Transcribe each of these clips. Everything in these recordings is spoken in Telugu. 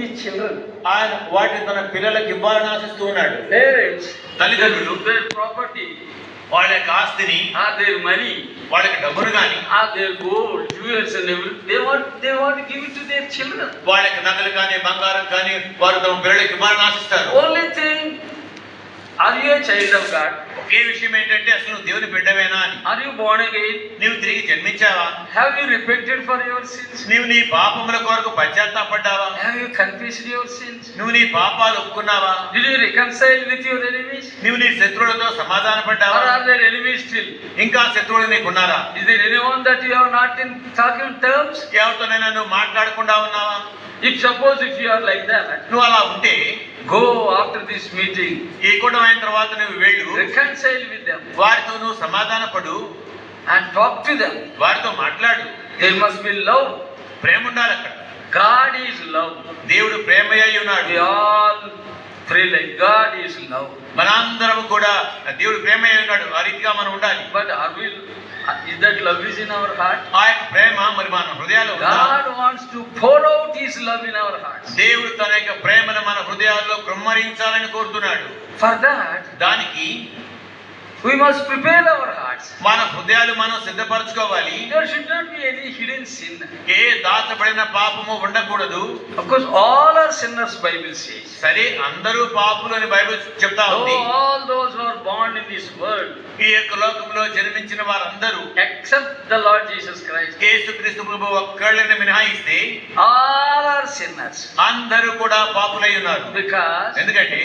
his children. ఆయన వాటిని తన పిల్లలకు ఇవ్వాలని ఆశిస్తూ ఉన్నాడు. Parents, తల్లిదండ్రులు their property, వాళ్ళ యొక్క ఆస్తిని, their money, వాళ్ళకి డబ్బును కానీ, their gold, jewels and everything, they want to give it to their children. వాళ్ళకి నగలు కానీ బంగారం కానీ వారు తమ పిల్లలకి ఇవ్వాలని ఆశిస్తారు. Only thing, are you a child of God? ఒకే విషయం ఏంటంటే అసలు నువ్వు దేవుని బిడ్డవేనా అని. Are you born again? నీవు తిరిగి జన్మించావా? Have you repented for your sins? నీవు నీ పాపముల కొరకు పశ్చాత్తాపడ్డావా? Have you confessed your sins? నువ్వు నీ పాపాలు ఒప్పుకున్నావా? Did you reconcile with your enemies? నువ్వు నీ శత్రువులతో సమాధాన పడ్డావా? Or are there enemies still? ఇంకా శత్రువులు నీకున్నారా? Is there anyone that you are not in talking terms? ఎవరితోనైనా నువ్వు మాట్లాడకుండా ఉన్నావా? If you are like that, నువ్వు అలా ఉంటే go after this meeting, ఈ కూటం అయిన తర్వాత నువ్వు వెళ్ళు, reconcile with them వారితో నువ్వు సమాధాన పడు, and talk to them. వారితో మాట్లాడు. There must be love. ప్రేమ ఉండాలి అక్కడ. God is love. దేవుడు ప్రేమయ్య ఉన్నాడు. We all pray like God is love. మనందరం కూడా దేవుడు ప్రేమయ్య ఉన్నాడు, ఆ రీతిగా మనం ఉండాలి. But is that love is in our heart? ఆ యొక్క ప్రేమ మరి మన హృదయాల్లో ఉందా? God wants to pour out His love in our hearts. దేవుడు తన యొక్క ప్రేమను మన హృదయాల్లో కృమ్మరించాలని కోరుతున్నాడు. For that, దానికి we must prepare our hearts. మన హృదయాలు మనం సిద్ధపరచుకోవాలి. There should not be any hidden sin. ఏ దాచబడిన పాపము ఉండకూడదు. Of course, all are sinners, Bible says. సరే, అందరూ పాపులు అని బైబిల్ చెప్తా ఉంది. All those who are born in this world, ఈ యొక్క లోకంలో జన్మించిన వారందరూ except the Lord Jesus Christ, యేసుక్రీస్తు ప్రభువు ఒక్కళ్ళని మినహాయిస్తే all are sinners. అందరూ కూడా పాపులై ఉన్నారు. Because ఎందుకంటే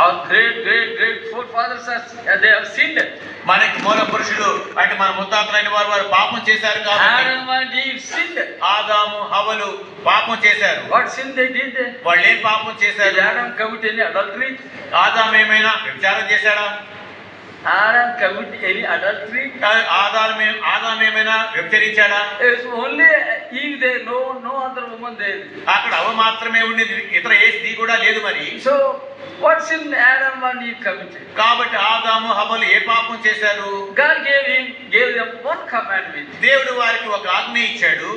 our great forefathers they have sinned. మనకి మూల పురుషులు అంటే మన ముత్తాతలైన వారు పాపం చేశారు కాబట్టి. Adam and Eve sinned. ఆదాము హవ్వలు పాపం చేశారు. What sin they did? వాళ్ళు ఏం పాపం చేశారు? Did Adam commit any adultery? ఆదాము ఏమైనా వ్యభిచారం చేశాడా? Adam commit any adultery? ఆదాము ఏమైనా వ్యభిచరించాడా? It's only Eve there, no other woman there. అక్కడ అవ్వ మాత్రమే ఉండేది, ఇతర ఏ స్త్రీ కూడా లేదు. మరి So what sin Adam and Eve committed? కాబట్టి ఆదాము హవ్వలు ఏ పాపం చేశారు? God gave them one commandment. దేవుడు వారికి ఒక ఆజ్ఞ ఇచ్చాడు.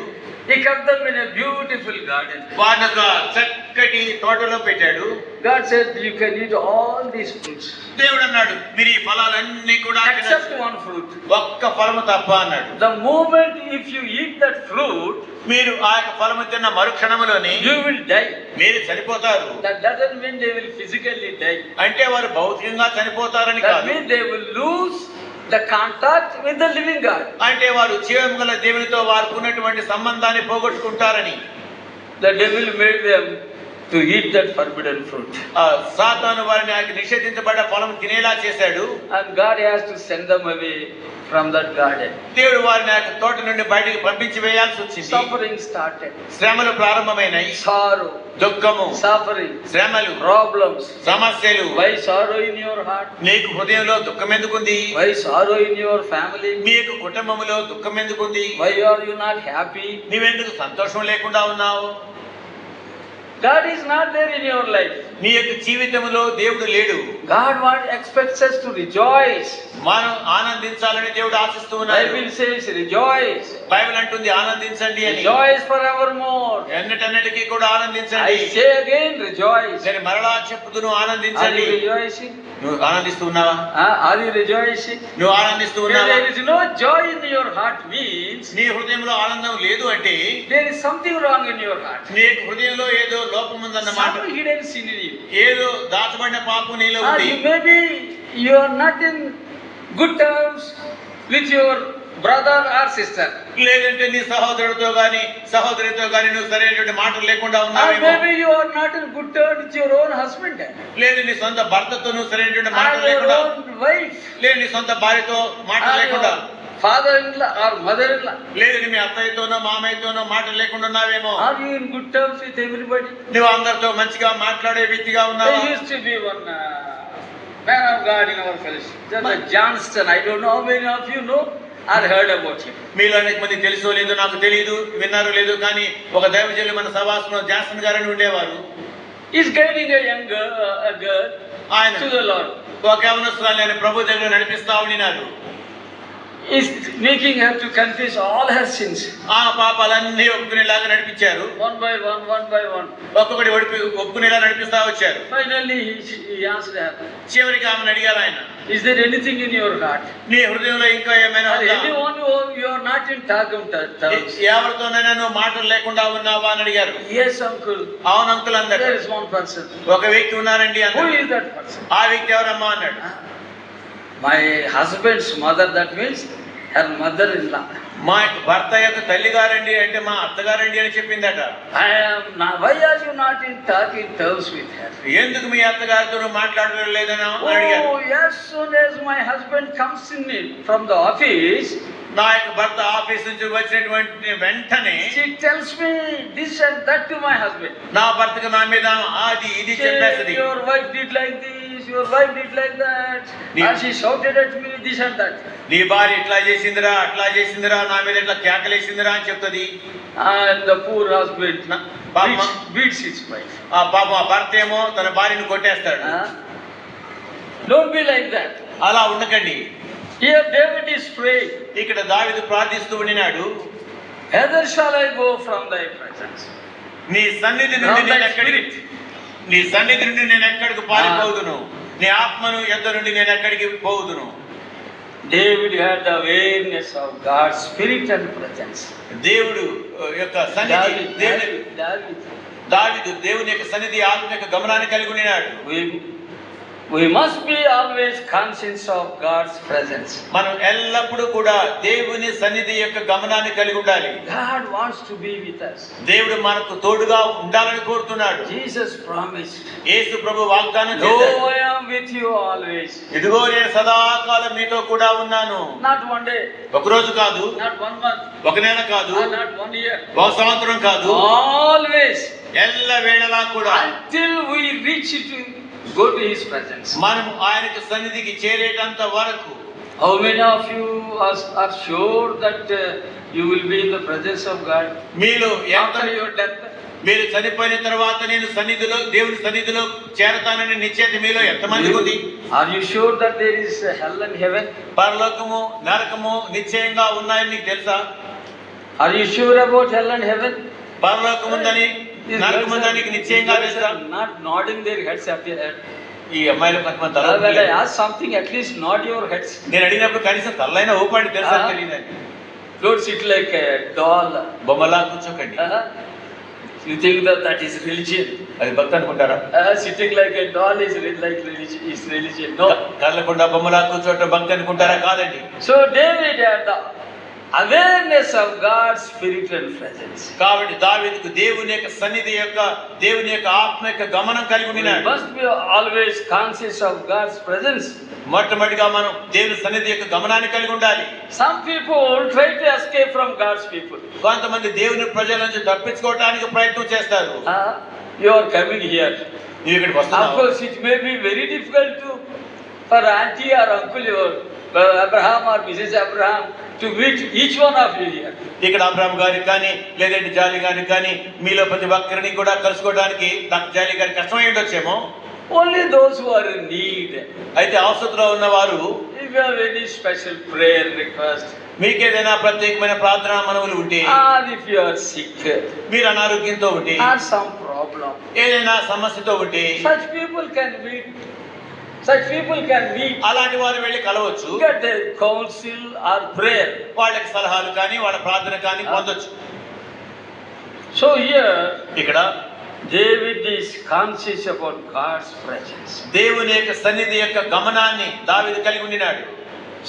He kept them in a beautiful garden. వారిని ఒక చక్కటి తోటలో పెట్టాడు. God said, you can eat all these fruits. దేవుడు అన్నాడు, మీరు ఈ ఫలాలన్నీ కూడా except one fruit. ఒక్క ఫలము తప్ప అన్నాడు. The moment if you eat that fruit, మీరు ఆ యొక్క ఫలము తిన్న మరుక్షణములోని you will die. మీరు చనిపోతారు. That doesn't mean they will physically die. అంటే వారు భౌతికంగా చనిపోతారని That కాదు. means they will lose the contact with the living God. అంటే వారు జీవము గల దేవునితో వారికి ఉన్నటువంటి సంబంధాన్ని పోగొట్టుకుంటారని. The devil made them to eat that forbidden fruit. సాతాను వారిని ఆ నిషేధించబడ్డ ఫలం తినేలా చేశాడు. And God has to send them away from that garden. దేవుడు వారిని ఆ తోట నుండి బయటికి పంపించి వేయాల్సి వచ్చింది. Suffering started. శ్రమలు ప్రారంభమైనాయి. Sorrow, దుఃఖము, suffering, శ్రమలు, problems. సమస్యలు. Why sorrow in your heart? నీకు హృదయంలో దుఃఖం ఎందుకుంది? Why sorrow in your family? మీకు కుటుంబములో దుఃఖం ఎందుకుంది? Why are you not happy? నీవెందుకు సంతోషం లేకుండా ఉన్నావు? God is not there in your life. నీ యొక్క జీవితంలో దేవుడు లేడు. God expects us to rejoice. మనం ఆనందించాలని దేవుడు ఆశిస్తూ ఉన్నాడు. Bible says rejoice. బైబిల్ అంటుంది ఆనందించండి అని. Rejoice forevermore. ఎన్నటన్నిటికీ కూడా ఆనందించండి. I say again rejoice. నేను మరలా చెప్పుదును Are ఆనందించండి. you rejoicing? నువ్వు ఆనందిస్తూ ఉన్నావా? Are you rejoicing? నువ్వు ఆనందిస్తూ If ఉన్నావా? there is no joy in your heart means నీ హృదయంలో ఆనందం లేదు అంటే there is something wrong in your heart. నీ హృదయంలో ఏదో లోపం ఉందన్నమాట. Some hidden sin in you. ఏదో దాచబడిన పాపం నీలో ఉంది. Maybe you are not in good terms with your brother or sister. లేదంటే నీ సహోదరుడితో గాని సహోదరితో గాని నువ్వు సరైనటువంటి మాటలు లేకుండా Or ఉన్నావేమో. maybe you are not in good terms with your own husband. లేదు నీ సొంత భర్తతో నువ్వు సరైనటువంటి Or మాటలు your లేకుండా, own wife. లేదు నీ సొంత భార్యతో మాటలు Or లేకుండా, your father-in-law or mother-in-law. లేదు మీ అత్తయ్యతోనో మామయ్యతోనో మాటలు లేకుండా ఉన్నావేమో. Are you in good terms with everybody? నువ్వు అందరితో మంచిగా మాట్లాడే వ్యక్తిగా ఉన్నావా? There used to be one man of God in our fellowship. Just Johnston. I don't know how many of you know or heard about him. మీలో అనేక మంది తెలుసో లేదో నాకు తెలియదు, విన్నారో లేదో, కానీ ఒక దైవజనులు మన సభాసంలో జాన్సన్ గారని ఉండేవారు. He's guiding a young girl ఆయన to the Lord. ఒక యవనస్తురాలిని ఆయన ప్రభు దగ్గర నడిపిస్తా ఉండినారు. is making her to confess all her sins. ఆ పాపాలన్నీ ఒప్పుకునేలాగా నడిపించారు. One by one. ఒక్కొక్కటి ఒప్పుకునేలా నడిపిస్తా వచ్చారు. Finally, he asked her, చివరికి ఆమెను అడిగారు ఆయన, is there anything in your heart? నీ హృదయంలో ఇంకా ఏమైనా Or ఉందా? anyone who you are not in talk terms? ఎవరితోనైనా నువ్వు మాటలు లేకుండా ఉన్నావా అని అడిగారు. Yes, uncle. అవును అంకుల్ అన్నాడు. There is one person. ఒక వ్యక్తి ఉన్నారండి Who అన్నాడు. is that person? ఆ వ్యక్తి ఎవరమ్మా అన్నాడు. My husband's mother, that means her mother-in-law. మా యొక్క భర్త యొక్క తల్లిగారండి అంటే మా అత్తగారండి అని చెప్పిందట. Why are you not in talking terms with her? ఎందుకు మీ అత్తగారితో నువ్వు మాట్లాడడం లేదని అడిగారు. Oh, as soon as my husband comes in from the office, నా యొక్క భర్త ఆఫీస్ నుంచి వచ్చినటువంటి వెంటనే she tells me this and that to my husband. నా భర్తకు నా మీద అది ఇది చెప్పేస్తుంది. Your wife did like this, your wife did like that, and she shouted at me this and that. నీ భార్య ఇట్లా చేసిందిరా అట్లా చేసిందిరా నా మీద ఇట్లా కేకలేసిందిరా అని చెప్తుంది. And the poor husband beats his wife. ఆ పాపం ఆ భర్త ఏమో తన భార్యను కొట్టేస్తాడు. Don't be like that. అలా ఉండకండి. Here David is praying. ఇక్కడ దావీదు ప్రార్థిస్తూ ఉండినాడు. Whither shall I go from thy presence? నీ సన్నిధి నుండి నేను ఎక్కడికి నీ సన్నిధి నుండి నేను ఎక్కడికి పారిపోదును, నీ ఆత్మను యొద్ద నుండి నేను ఎక్కడికి పోదును. David had the awareness of God's spirit and presence. దేవుడు యొక్క సన్నిధి దావీదు దేవుని యొక్క సన్నిధి ఆత్మ యొక్క గమనాన్ని కలిగి ఉన్నాడు. We must be always conscious of God's presence. మనం ఎల్లప్పుడూ కూడా దేవుని సన్నిధి యొక్క గమనాన్ని కలిగి ఉండాలి. God wants to be with us. దేవుడు మనకు తోడుగా ఉండాలని కోరుతున్నాడు. Jesus promised. యేసు ప్రభు వాగ్దానం చేశాడు. I am with you always. ఇదిగో నేను సదాకాలం మీతో కూడా ఉన్నాను. Not one day. ఒక రోజు కాదు. Not 1 month. ఒక నెల కాదు. Not 1 year. ఒక సంవత్సరం కాదు. Always. ఎల్ల వేళలా కూడా. Until we reach to go to his presence. మనం ఆయనకు సన్నిధికి చేరేటంత వరకు. How many of you are sure that you will be in the presence of God మీలో after your death? మీరు చనిపోయిన తర్వాత నేను సన్నిధిలో దేవుని సన్నిధిలో చేరతానని నిశ్చయిత మీలో ఎంతమందికి ఉంది? Are you sure that there is hell and heaven? పరలోకము నరకము నిశ్చయంగా ఉన్నాయని నీకు తెలుసా? Are you sure about hell and heaven? పరలోకం ఉందని నరకం ఉందని నీకు నిశ్చయంగా తెలుసా? Not nodding their heads at your head. ఈ అమ్మాయిలు కొంతమంది తల When I ask something, at least nod your heads. నేను అడిగినప్పుడు కనీసం తలైనా ఊపండి తెలుసా తెలియదని. Don't sit like a doll. బొమ్మలా కూర్చోకండి. You think that is religion? అది భక్తి అనుకుంటారా? Sitting like a doll is religion. No. కళ్ళకుండా బొమ్మలా కూర్చోవటం భక్తి అనుకుంటారా? కాదండి. So David had the awareness of God's spirit and presence. కాబట్టి దావీదుకు దేవుని యొక్క సన్నిధి యొక్క దేవుని యొక్క ఆత్మ యొక్క గమనం కలిగి ఉన్నాడు. Must be always conscious of God's presence. మొట్టమొదటిగా మనం దేవుని సన్నిధి యొక్క గమనాన్ని కలిగి ఉండాలి. Some people try to escape from God's people. కొంతమంది దేవుని ప్రజల నుంచి తప్పించుకోవడానికి ప్రయత్నం చేస్తారు. You are coming here. నువ్వు ఇక్కడికి వస్తున్నావు. Of course, it may be very difficult for auntie or uncle or Abraham or Mrs. Abraham to meet each one of you here. ఇక్కడ అబ్రహాం గారికి కానీ లేదంటే జాలి గారికి కానీ మీలో ప్రతి ఒక్కరిని కూడా కలుసుకోవడానికి డాక్టర్ జాలి గారికి కష్టమై ఉండొచ్చేమో. Only those who are in need. అయితే అవసరంలో ఉన్నవారు, if you have any special prayer request, మీకేదైనా ప్రత్యేకమైన ప్రార్థనా మనవులు ఉంటే, or if you are sick, మీరు అనారోగ్యంతో ఉంటే, or some problem, ఏదైనా సమస్యతో ఉంటే, such people can meet. అలాంటి వారు వెళ్ళి కలవచ్చు. Get a counsel or prayer. వాళ్ళకి సలహాలు కానీ వాళ్ళ ప్రార్థన కానీ పొందొచ్చు. So here, ఇక్కడ David is conscious about God's presence. దేవుని యొక్క సన్నిధి యొక్క గమనాన్ని దావీదు కలిగి ఉన్నాడు.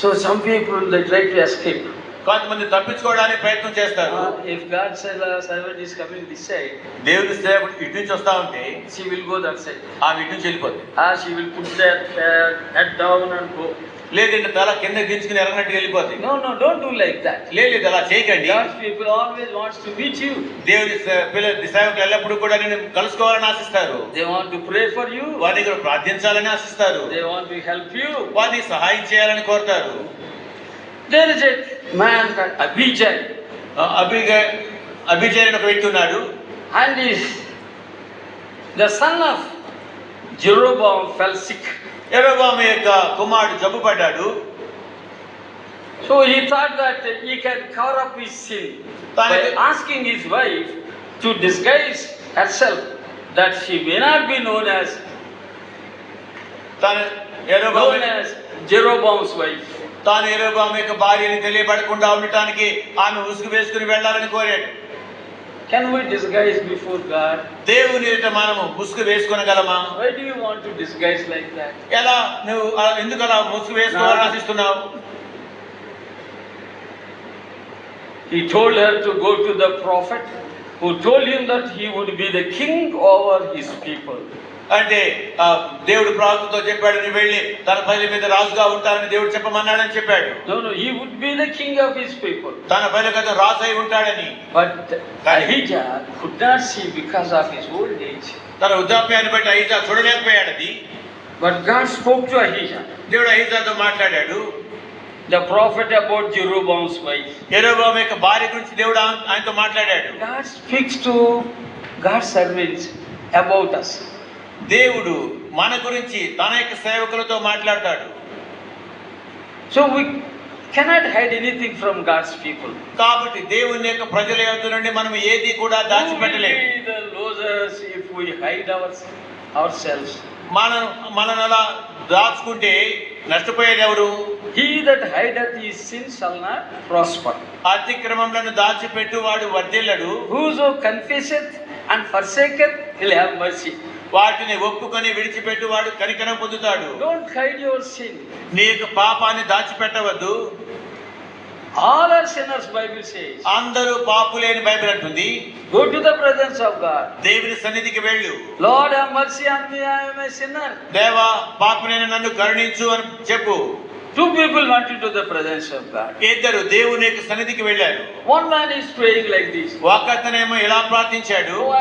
So some people they try to escape. కొంతమంది తప్పించుకోవడానికి ప్రయత్నం చేస్తారు. If God's servant is coming this side, దేవుని సేవకుడు ఇటు నుంచి వస్తా ఉంటే she will go that side. ఆమె ఇటు నుంచి వెళ్ళిపోతుంది. She will put that head down and go. లేదంటే తల కింద దించుకుని ఎరగనట్టు వెళ్ళిపోతుంది. No, don't do like that. లేదు అలా చేయకండి. God's people always wants to meet you. దేవుని సేవకులు ఎల్లప్పుడూ కూడా నేను కలుసుకోవాలని ఆశిస్తారు. They want to pray for you. వారి దగ్గర ప్రార్థించాలని ఆశిస్తారు. They want to help you. వారిని సహాయం చేయాలని కోరుతారు. There is a man called Abijah. Abhijay అనే ఒక వ్యక్తి ఉన్నాడు. And is the son of Jeroboam fell sick. యెరొబాము యొక్క కుమారుడు జబ్బు పడ్డాడు. So he thought that he can cover up his sin by asking his wife to disguise herself, that she may not be known as Jeroboam's wife. తాను యెరొబాము యొక్క భార్యని తెలియబడకుండా ఉండటానికి ఆమె ముసుగు వేసుకుని వెళ్ళాలని కోరాడు. Can we disguise before God? దేవుని ఎదుట మనము ముసుగు వేసుకొనగలమా? Why do you want to disguise like that? ఎలా నువ్వు ఎందుకు అలా ముసుగు వేసుకోవాలని ఆశిస్తున్నావు? He told her to go to the prophet who told him that he would be the king over his people. అంటే దేవుడు ప్రవక్తతో చెప్పాడు, నువ్వు వెళ్ళి తన ప్రజల మీద రాజుగా ఉంటానని దేవుడు చెప్పమన్నాడని చెప్పాడు. No, he would be the king of his people. తన ప్రజలకు రాజు అయి ఉంటాడని. But Ahijah could not see because of his old age. తన వృద్ధాప్యాన్ని బట్టి అహీజా చూడలేకపోయాడు అది. But God spoke to Ahijah. దేవుడు అహీజాతో మాట్లాడాడు. The prophet about Jeroboam's wife. యెరొబాము యొక్క భార్య గురించి దేవుడు ఆయనతో మాట్లాడాడు. God speaks to God's servants about us. దేవుడు మన గురించి తన యొక్క సేవకులతో మాట్లాడతాడు. So we cannot hide anything from God's people. కాబట్టి దేవుని యొక్క ప్రజల యొద్ద నుండి మనం ఏది కూడా దాచిపెట్టలేము. We will be the losers if we hide ourselves. మనం అలా దాచుకుంటే నష్టపోయేది ఎవరు? He that hideth his sin shall not prosper. అతిక్రమములను దాచిపెట్టువాడు వర్ధిల్లడు. Whoso confesseth and forsaketh will have mercy. వాటిని ఒప్పుకొని విడిచిపెట్టువాడు కనికరం పొందుతాడు. Don't hide your sin. నీ యొక్క పాపాన్ని దాచిపెట్టవద్దు. All are sinners, Bible says. అందరూ పాపులే అని బైబిల్ అంటుంది. Go to the presence of God. దేవుని సన్నిధికి వెళ్ళు. Lord, have mercy on me, I am a sinner. దేవా పాపినైన నన్ను కరుణించు అని చెప్పు. Two people went into the presence of God. ఇద్దరు దేవుని యొక్క సన్నిధికి వెళ్ళారు. One man is praying like this. ఒకతనేమో ఇలా ప్రార్థించాడు. Oh,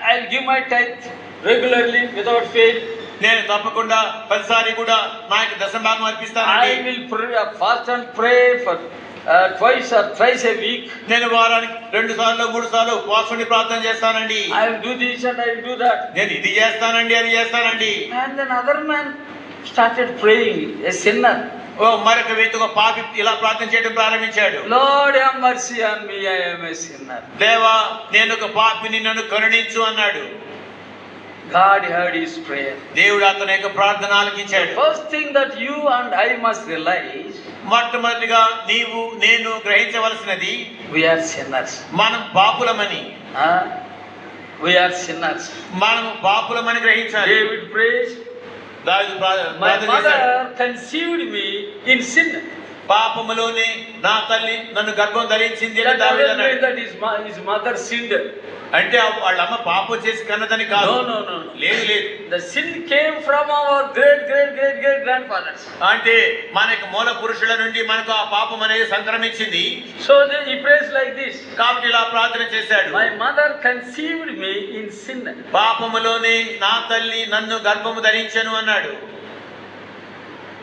I'll give my tithe regularly without fail. నేను తప్పకుండా ప్రతిసారి కూడా నా యొక్క దశభాగం అర్పిస్తానండి. I will fast and pray for twice or thrice a week. నేను వారానికి 2 సార్లు 3 సార్లు ఉపవాసం ప్రార్థన చేస్తానండి. I will do this and I will do that. నేను ఇది చేస్తానండి అది చేస్తానండి. And then other man started praying, a sinner. మరొక వ్యక్తి ఒక పాపి ఇలా ప్రార్థన చేయడం ప్రారంభించాడు. Lord, have mercy on me, I am a sinner. దేవా నేను ఒక పాపిని, నన్ను కరుణించు అన్నాడు. God heard his prayer. దేవుడు అతని యొక్క ప్రార్థన ఆలకించాడు. First thing that you and I must realize, మొట్టమొదటిగా నీవు నేను గ్రహించవలసినది, we are sinners. మనం పాపులమని. We are sinners. మనం పాపులమని గ్రహించాలి. David prays, my mother conceived me in sin. పాపములోనే నా తల్లి నన్ను గర్భం ధరించింది అని దావీదు అన్నాడు. That his mother sinned. అంటే వాళ్ళ అమ్మ పాపం చేసి కన్నదని కాదు. No. లేదు. The sin came from our great grandfathers. అంటే మన యొక్క మూల పురుషుల నుండి మనకు ఆ పాపం అనేది సంక్రమించింది. So he prays like this. కాబట్టి ఇలా ప్రార్థన చేశాడు. My mother conceived me in sin. పాపములోనే నా తల్లి నన్ను గర్భము ధరించెను అన్నాడు.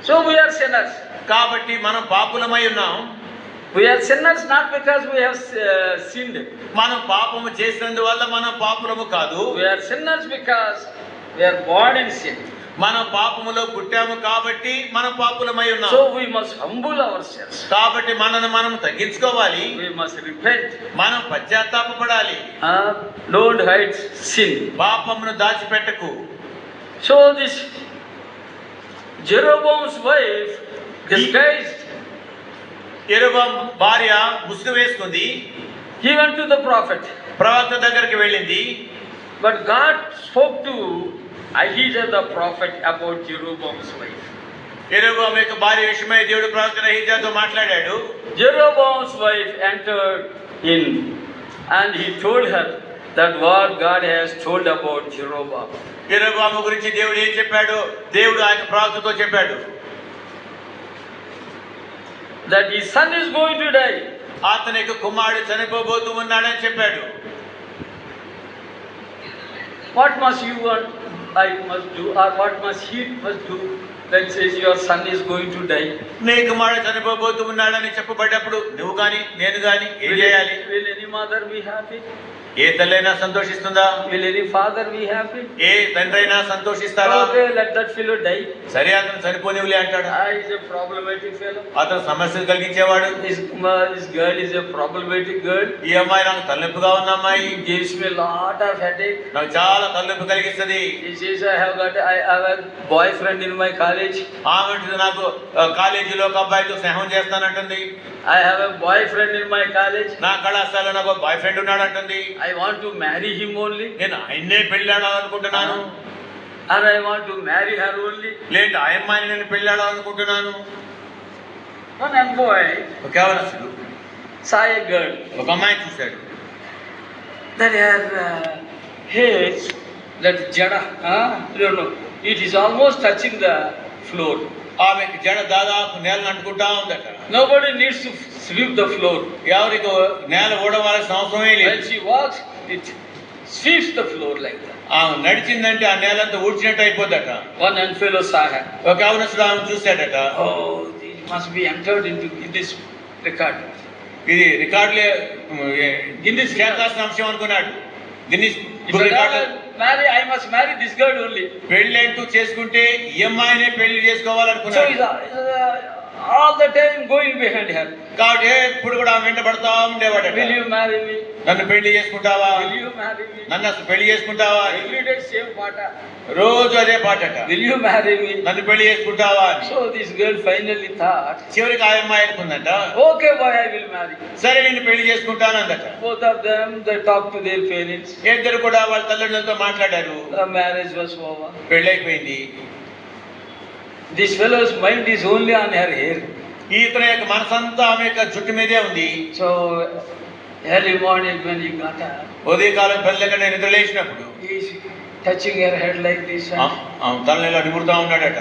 So we are sinners. కాబట్టి మనం పాపులమై ఉన్నాం. We are sinners not because we have sinned. మనం పాపము చేసినందువల్ల మనం పాపులము కాదు. We are sinners because we are born in sin. మనం పాపములో పుట్టాము కాబట్టి మనం పాపులమై ఉన్నాం. So we must humble ourselves. కాబట్టి మనల్ని మనం తగ్గించుకోవాలి. We must repent. మనం పశ్చాత్తాపపడాలి. Don't hide sin. పాపమును దాచిపెట్టకు. So this Jeroboam's wife disguised. యెరొబాము భార్య ముసుగు వేసుకుంది. He went to the prophet. ప్రవక్త దగ్గరికి వెళ్ళింది. But God spoke to Ahijah the prophet about Jeroboam's wife. యెరొబాము యొక్క భార్య విషయమై దేవుడు ప్రవక్త అహీజాతో మాట్లాడాడు. Jeroboam's wife entered in and he told her that what God has told about Jeroboam. యెరొబాము గురించి దేవుడు ఏం చెప్పాడు? దేవుడు ఆయన ప్రవక్తతో చెప్పాడు. That his son is going to die. అతని యొక్క కుమారుడు చనిపోబోతూ ఉన్నాడని చెప్పాడు. What must you and I must do, or what must he must do when says your son is going to die? నీ కుమారుడు చనిపోబోతూ ఉన్నాడని చెప్పబడ్డప్పుడు నువ్వు గాని నేను గాని ఏం చేయాలి? Will any mother be happy? A తల్లైనా సంతోషిస్తుందా? Will any father be happy? ఏ తండ్రి అయినా సంతోషిస్తాడా? Okay, let that fellow die. సరే అతను చనిపోనివులే అంటాడు. He's a problematic fellow. అతను సమస్యలు కలిగించేవాడు. His girl is a problematic girl. ఈ అమ్మాయి నాకు తలనొప్పిగా ఉన్న అమ్మాయి, He gives me a lot of headache. నాకు చాలా తలనొప్పి కలిగిస్తుంది. He says I have a boyfriend in my college. ఆమె నాకు కాలేజీలో ఒక అబ్బాయితో స్నేహం చేస్తానంటుంది. I have a boyfriend in my college. నా కళాశాలలో నాకు బాయ్ ఫ్రెండ్ ఉన్నాడు అంటుంది. I want to marry him only. నేను ఆయన్నే పెళ్ళాడాలనుకుంటున్నాను. And I want to marry her only. లేదంటే ఆ అమ్మాయిని నేను పెళ్ళాడాలనుకుంటున్నాను. One young boy ఒక యవనస్తుడు saw a girl ఒక అమ్మాయిని చూశాడు. that her hair, that jada, you know, it is almost touching the floor. ఆమెకి జడ దాదాపు నేలను అంటుకుంటా ఉందట. Nobody needs to sweep the floor. ఎవరికి నేల ఊడవలసిన అవసరమే లేదు. When she walks, it sweeps the floor like that. ఆమె నడిచిందంటే ఆ నేలంతా ఊడ్చినట్టు అయిపోద్దట. One young fellow saw her. ఒక యవనస్తుడు ఆమె చూశాడట. Oh, it must be entered into this record. ఇది రికార్డులే గిన్నిస్ చేయాల్సిన అంశం అనుకున్నాడు. Guinness If I marry, I must marry this girl only. పెళ్ళంటూ చేసుకుంటే ఈ అమ్మాయినే పెళ్లి So చేసుకోవాలనుకున్నాడు. he's all the time going behind her. కాబట్టి ఎప్పుడు కూడా ఆమె వెంట పడతా ఉండేవాడట. Will you marry me? నన్ను పెళ్లి చేసుకుంటావా? Will you marry me? నన్ను అసలు పెళ్లి చేసుకుంటావా? Every day same pata. రోజు అదే పాటట. Will you marry me? నన్ను పెళ్లి చేసుకుంటావా అని. So this girl finally thought, చివరికి ఆ అమ్మాయి అనుకుందంట, okay boy, I will marry. సరే నేను పెళ్లి చేసుకుంటాను అందట. Both of them, they talked to their parents. ఇద్దరు కూడా వాళ్ళ తల్లిదండ్రులతో మాట్లాడారు. The marriage was over. పెళ్ళైపోయింది. This fellow's mind is only on her hair. ఇతని యొక్క మనసంతా ఆమె యొక్క జుట్టు మీదే ఉంది. So early morning when he got up, ఉదయకాలం పెళ్ళకంటే నిద్ర లేచినప్పుడు he's touching her head like this. ఆమె తలని ఇలా నిమురుతా ఉన్నాడట.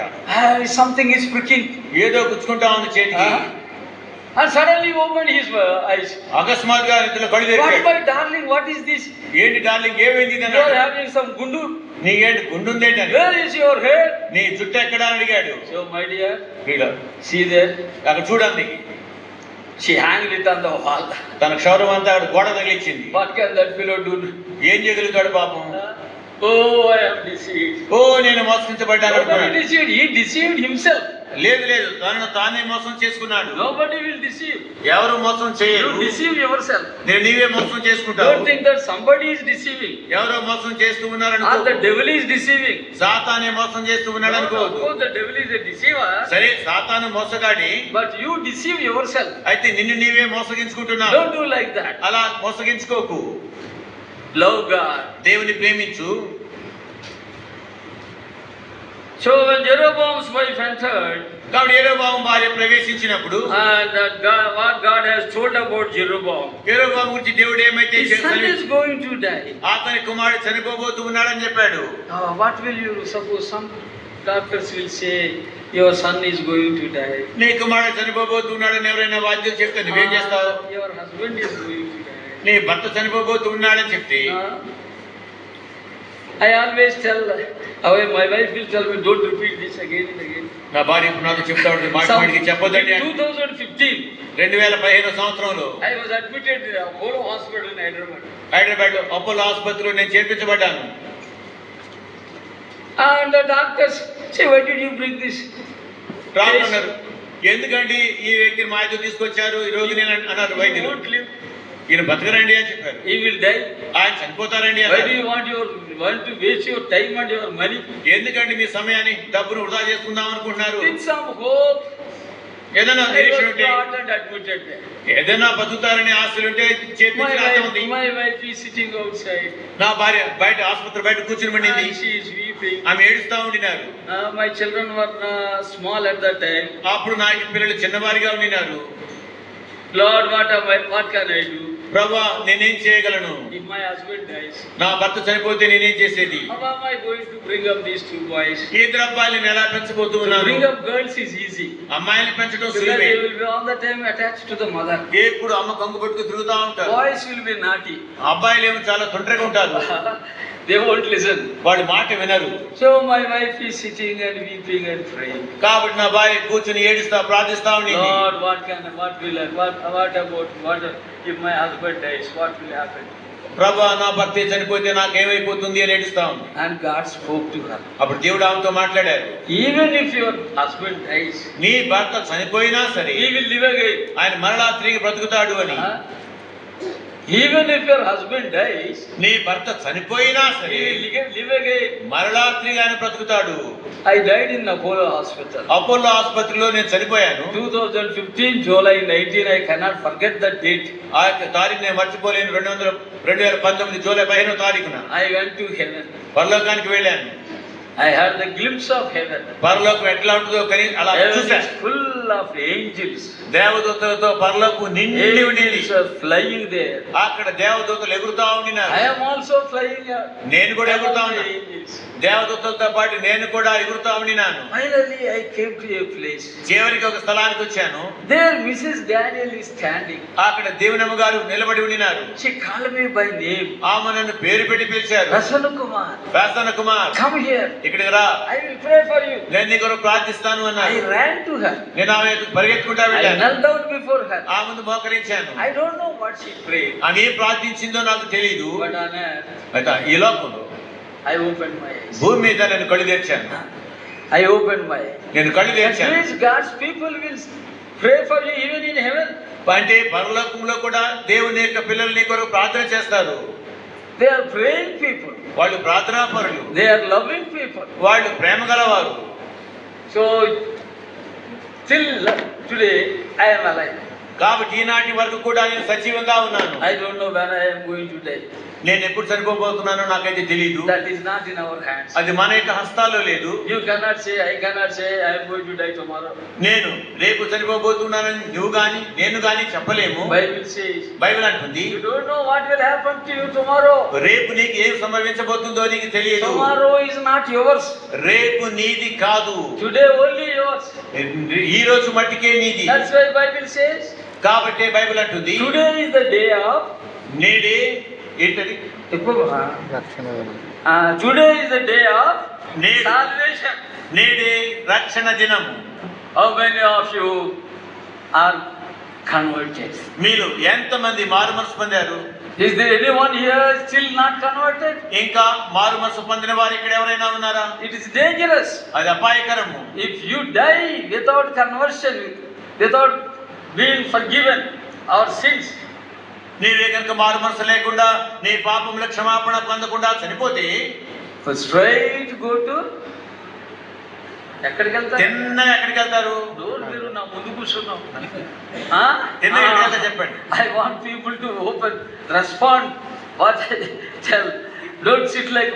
Something is pricking. ఏదో గుచ్చుకుంటా ఉంది చేతికి. And suddenly opened his eyes. అకస్మాత్తుగా నిద్రలో కళ్ళు What తెరిచాడు. my darling, what is this? ఏంటి డార్లింగ్ ఏమైంది You are అన్నాడు. having some gundu. నీకేంటి గుండుందేంటని. Where is your hair? నీ జుట్టు ఎక్కడా అని అడిగాడు. So my dear, వీడు see there. అక్కడ చూడండి. She hanged it on the wall. తన క్షౌరం అంతా అక్కడ గోడ తగిలించింది. What can that fellow do? ఏం చేయగలుగుతాడు పాపం. Oh, I am deceived. ఓ నేను మోసగించబడ్డాను Nobody అనుకున్నాడు. deceived. He deceived himself. లేదు లేదు తనను తానే మోసం చేసుకున్నాడు. Nobody will deceive. ఎవరు మోసం చేయరు. You deceive yourself. నీవే మోసం చేసుకుంటావు. Don't think that somebody is deceiving. ఎవరో మోసం చేస్తూ ఉన్నారని Or the devil is deceiving. సాతానే మోసం చేస్తూ ఉన్నాడు Of అనుకోవద్దు. course, the devil is a deceiver. సరే సాతాను మోసగాడి, But you deceive yourself. అయితే నిన్ను నీవే మోసగించుకుంటున్నావు. Don't do like that. అలా మోసగించుకోకు. Love God. దేవుని ప్రేమించు. So when Jeroboam's wife entered, కాబట్టి యెరొబాము భార్య ప్రవేశించినప్పుడు and what God has told about Jeroboam, యెరొబాము గురించి దేవుడు ఏమైతే his son is going to die. అతని కుమారుడు చనిపోబోతూ ఉన్నాడని చెప్పాడు. What will you suppose? Some doctors will say your son is going to die. నీ కుమారుడు చనిపోబోతూ ఉన్నాడని ఎవరైనా వాద్యం చెప్తే నువ్వేం చేస్తావు? Your husband is going to die. నీ భర్త చనిపోబోతూ ఉన్నాడని చెప్తే I always tell, my wife will tell me, don't repeat this again and again. నా భార్య ఇప్పుడు నాతో చెప్తా ఉంటుంది, మాటికి చెప్పొద్దండి. 2015, 2015 సంవత్సరంలో I was admitted in Apollo Hospital in Hyderabad. Hyderabad Apollo ఆసుపత్రిలో నేను చేర్పించబడ్డాను. And the doctors say, why did you bring this? Doctor అన్నారు, ఎందుకండి ఈ వ్యక్తిని మా ఇంటికి తీసుకొచ్చారు ఈ రోజు నేను అన్నారు వైద్యులు. Won't live. ఈయన బతకరండి అని చెప్పారు. He will die. ఆయన చనిపోతారండి Why do అన్నారు. you want to waste your time and your money? ఎందుకండి మీ సమయాన్ని డబ్బును వృధా చేసుకుందాం అనుకుంటున్నారు. With some hope, ఏదైనా I నిరీక్షణ was ఉంటే, brought and admitted there. ఏదైనా బతుకుతారని ఆశలు ఉంటే చేర్పించిన అర్థం ఉంది. My wife is sitting outside. నా భార్య బయట ఆసుపత్రి బయట కూర్చుని పడింది. And she is weeping. ఆమె ఏడుస్తా ఉండినారు. My children were small at that time. అప్పుడు నా పిల్లలు చిన్నవారిగా ఉండినారు. Lord, what can I do? ప్రభువా నేనేం చేయగలను? If my husband dies, నా భర్త చనిపోతే నేనేం చేసేది? how am I going to bring up these two boys? ఈ ఇద్దరు అబ్బాయిలను ఎలా పెంచబోతూ To ఉన్నారు? bring up girls is easy. అమ్మాయిని పెంచడం Because సులువే. they will be all the time attached to the mother. ఎప్పుడు అమ్మ కంగు పట్టుకు తిరుగుతా ఉంటారు. Boys will be naughty. అబ్బాయిలు ఏమో చాలా తొందరగా ఉంటారు. They won't listen. వాడి మాట వినరు. So my wife is sitting and weeping and praying. కాబట్టి నా భార్య కూర్చుని ఏడుస్తా ప్రార్థిస్తా ఉండింది. Lord, what about if my husband dies? What will happen? ప్రభా నా భర్త చనిపోతే నాకేమైపోతుంది అని ఏడుస్తా ఉంది. And God spoke to her. అప్పుడు దేవుడు ఆమెతో మాట్లాడారు. Even if your husband dies, నీ భర్త చనిపోయినా సరే he will live again. ఆయన మరలా తిరిగి బ్రతుకుతాడు అని. Even if your husband dies, నీ భర్త చనిపోయినా సరే he will live again. మరలా తిరిగి ఆయన బ్రతుకుతాడు. I died in Apollo Hospital. Apollo ఆసుపత్రిలో నేను చనిపోయాను. 2015 July 19, I cannot forget that date. ఆ యొక్క తారీఖు నేను మర్చిపోలేను. 2019 జూలై 15వ తారీఖున I went to heaven. పరలోకానికి వెళ్ళాను. I had the glimpse of heaven. పరలోకం ఎట్లా ఉంటుందో కానీ అలా Heaven is చూశాను. full of angels. దేవదూతలతో పరలోకం నిండి ఉండింది. Angels are flying there. అక్కడ దేవదూతలు ఎగురుతా ఉండినారు. I am also flying up. నేను కూడా ఎగురుతా Among the ఉన్నాను. angels. దేవదూతలతో పాటు నేను కూడా ఎగురుతా ఉండినాను. Finally, I came to a place. చివరికి ఒక స్థలానికి వచ్చాను. There, Mrs. Daniel is standing. అక్కడ దేవునమ్మ గారు నిలబడి ఉండినారు. She called me by name. ఆమె నన్ను పేరు పెట్టి పిలిచారు. Prasanna Kumar, Prasanna Kumar come here. ఇక్కడికి రా, I will pray for you. నేను నీ కొరకు ప్రార్థిస్తాను I అన్నారు. ran to her. నేను ఆమె పరిగెత్తుకుంటా I వెళ్ళాను. knelt down before her. ఆ ముందు మోకరించాను. I don't know what she prayed, ఆమె ఏం ప్రార్థించిందో నాకు తెలియదు. but on earth, అయితే ఈ లోకంలో I opened my eyes. భూమి మీద నేను కళ్ళు తెరిచాను. I opened my eyes. నేను కళ్ళు That తెరిచాను. means God's people will pray for you even in heaven. అంటే పరలోకంలో కూడా దేవుని యొక్క పిల్లలు నీ కొరకు ప్రార్థన చేస్తారు. They are praying people. వాళ్ళు ప్రార్థనా పరులు, They are loving people. వాళ్ళు ప్రేమ గలవారు. So, till today, I am alive. కాబట్టి ఈనాటి వరకు కూడా నేను సజీవంగా ఉన్నాను. I don't know when I am going to die. నేను ఎప్పుడు చనిపోబోతున్నానో నాకైతే తెలియదు. That is not in our hands. అది మన యొక్క హస్తాల్లో లేదు. You cannot say, I cannot say, I am going to die tomorrow. నేను రేపు చనిపోబోతున్నానని నువ్వు గాని నేను గాని చెప్పలేము. Bible says, బైబిల్ అంటుంది, you don't know what will happen to you tomorrow. రేపు నీకు ఏం సంభవించబోతుందో నీకు తెలియదు. Tomorrow is not yours. రేపు నీది కాదు, Today only yours. ఈ రోజు మట్టికే నీది. That's why Bible says, కాబట్టి బైబిల్ అంటుంది, today is the day of నేడే ఏంటది, today is the day of నేడు salvation. నేడే రక్షణ దినము. How many of you are converted? మీరు ఎంతమంది మారు మనసు పొందారు? Is there anyone here still not converted? ఇంకా మారు మనసు పొందిన వారు ఇక్కడ ఎవరైనా ఉన్నారా? It is dangerous. అది అపాయకరము. If you die without conversion, without being forgiven our sins, నీవే కనుక మారు మనసు లేకుండా నీ పాపముల క్షమాపణ పొందకుండా చనిపోతే straight go to ఎక్కడికి వెళ్తారు? తిన్నగా ఎక్కడికి వెళ్తారు? డోర్ మీరు నా ముందు కూర్చున్నాం. తిన్నగా ఎక్కడికి వెళ్తారు చెప్పండి. I want people to open, respond what I tell. Don't sit like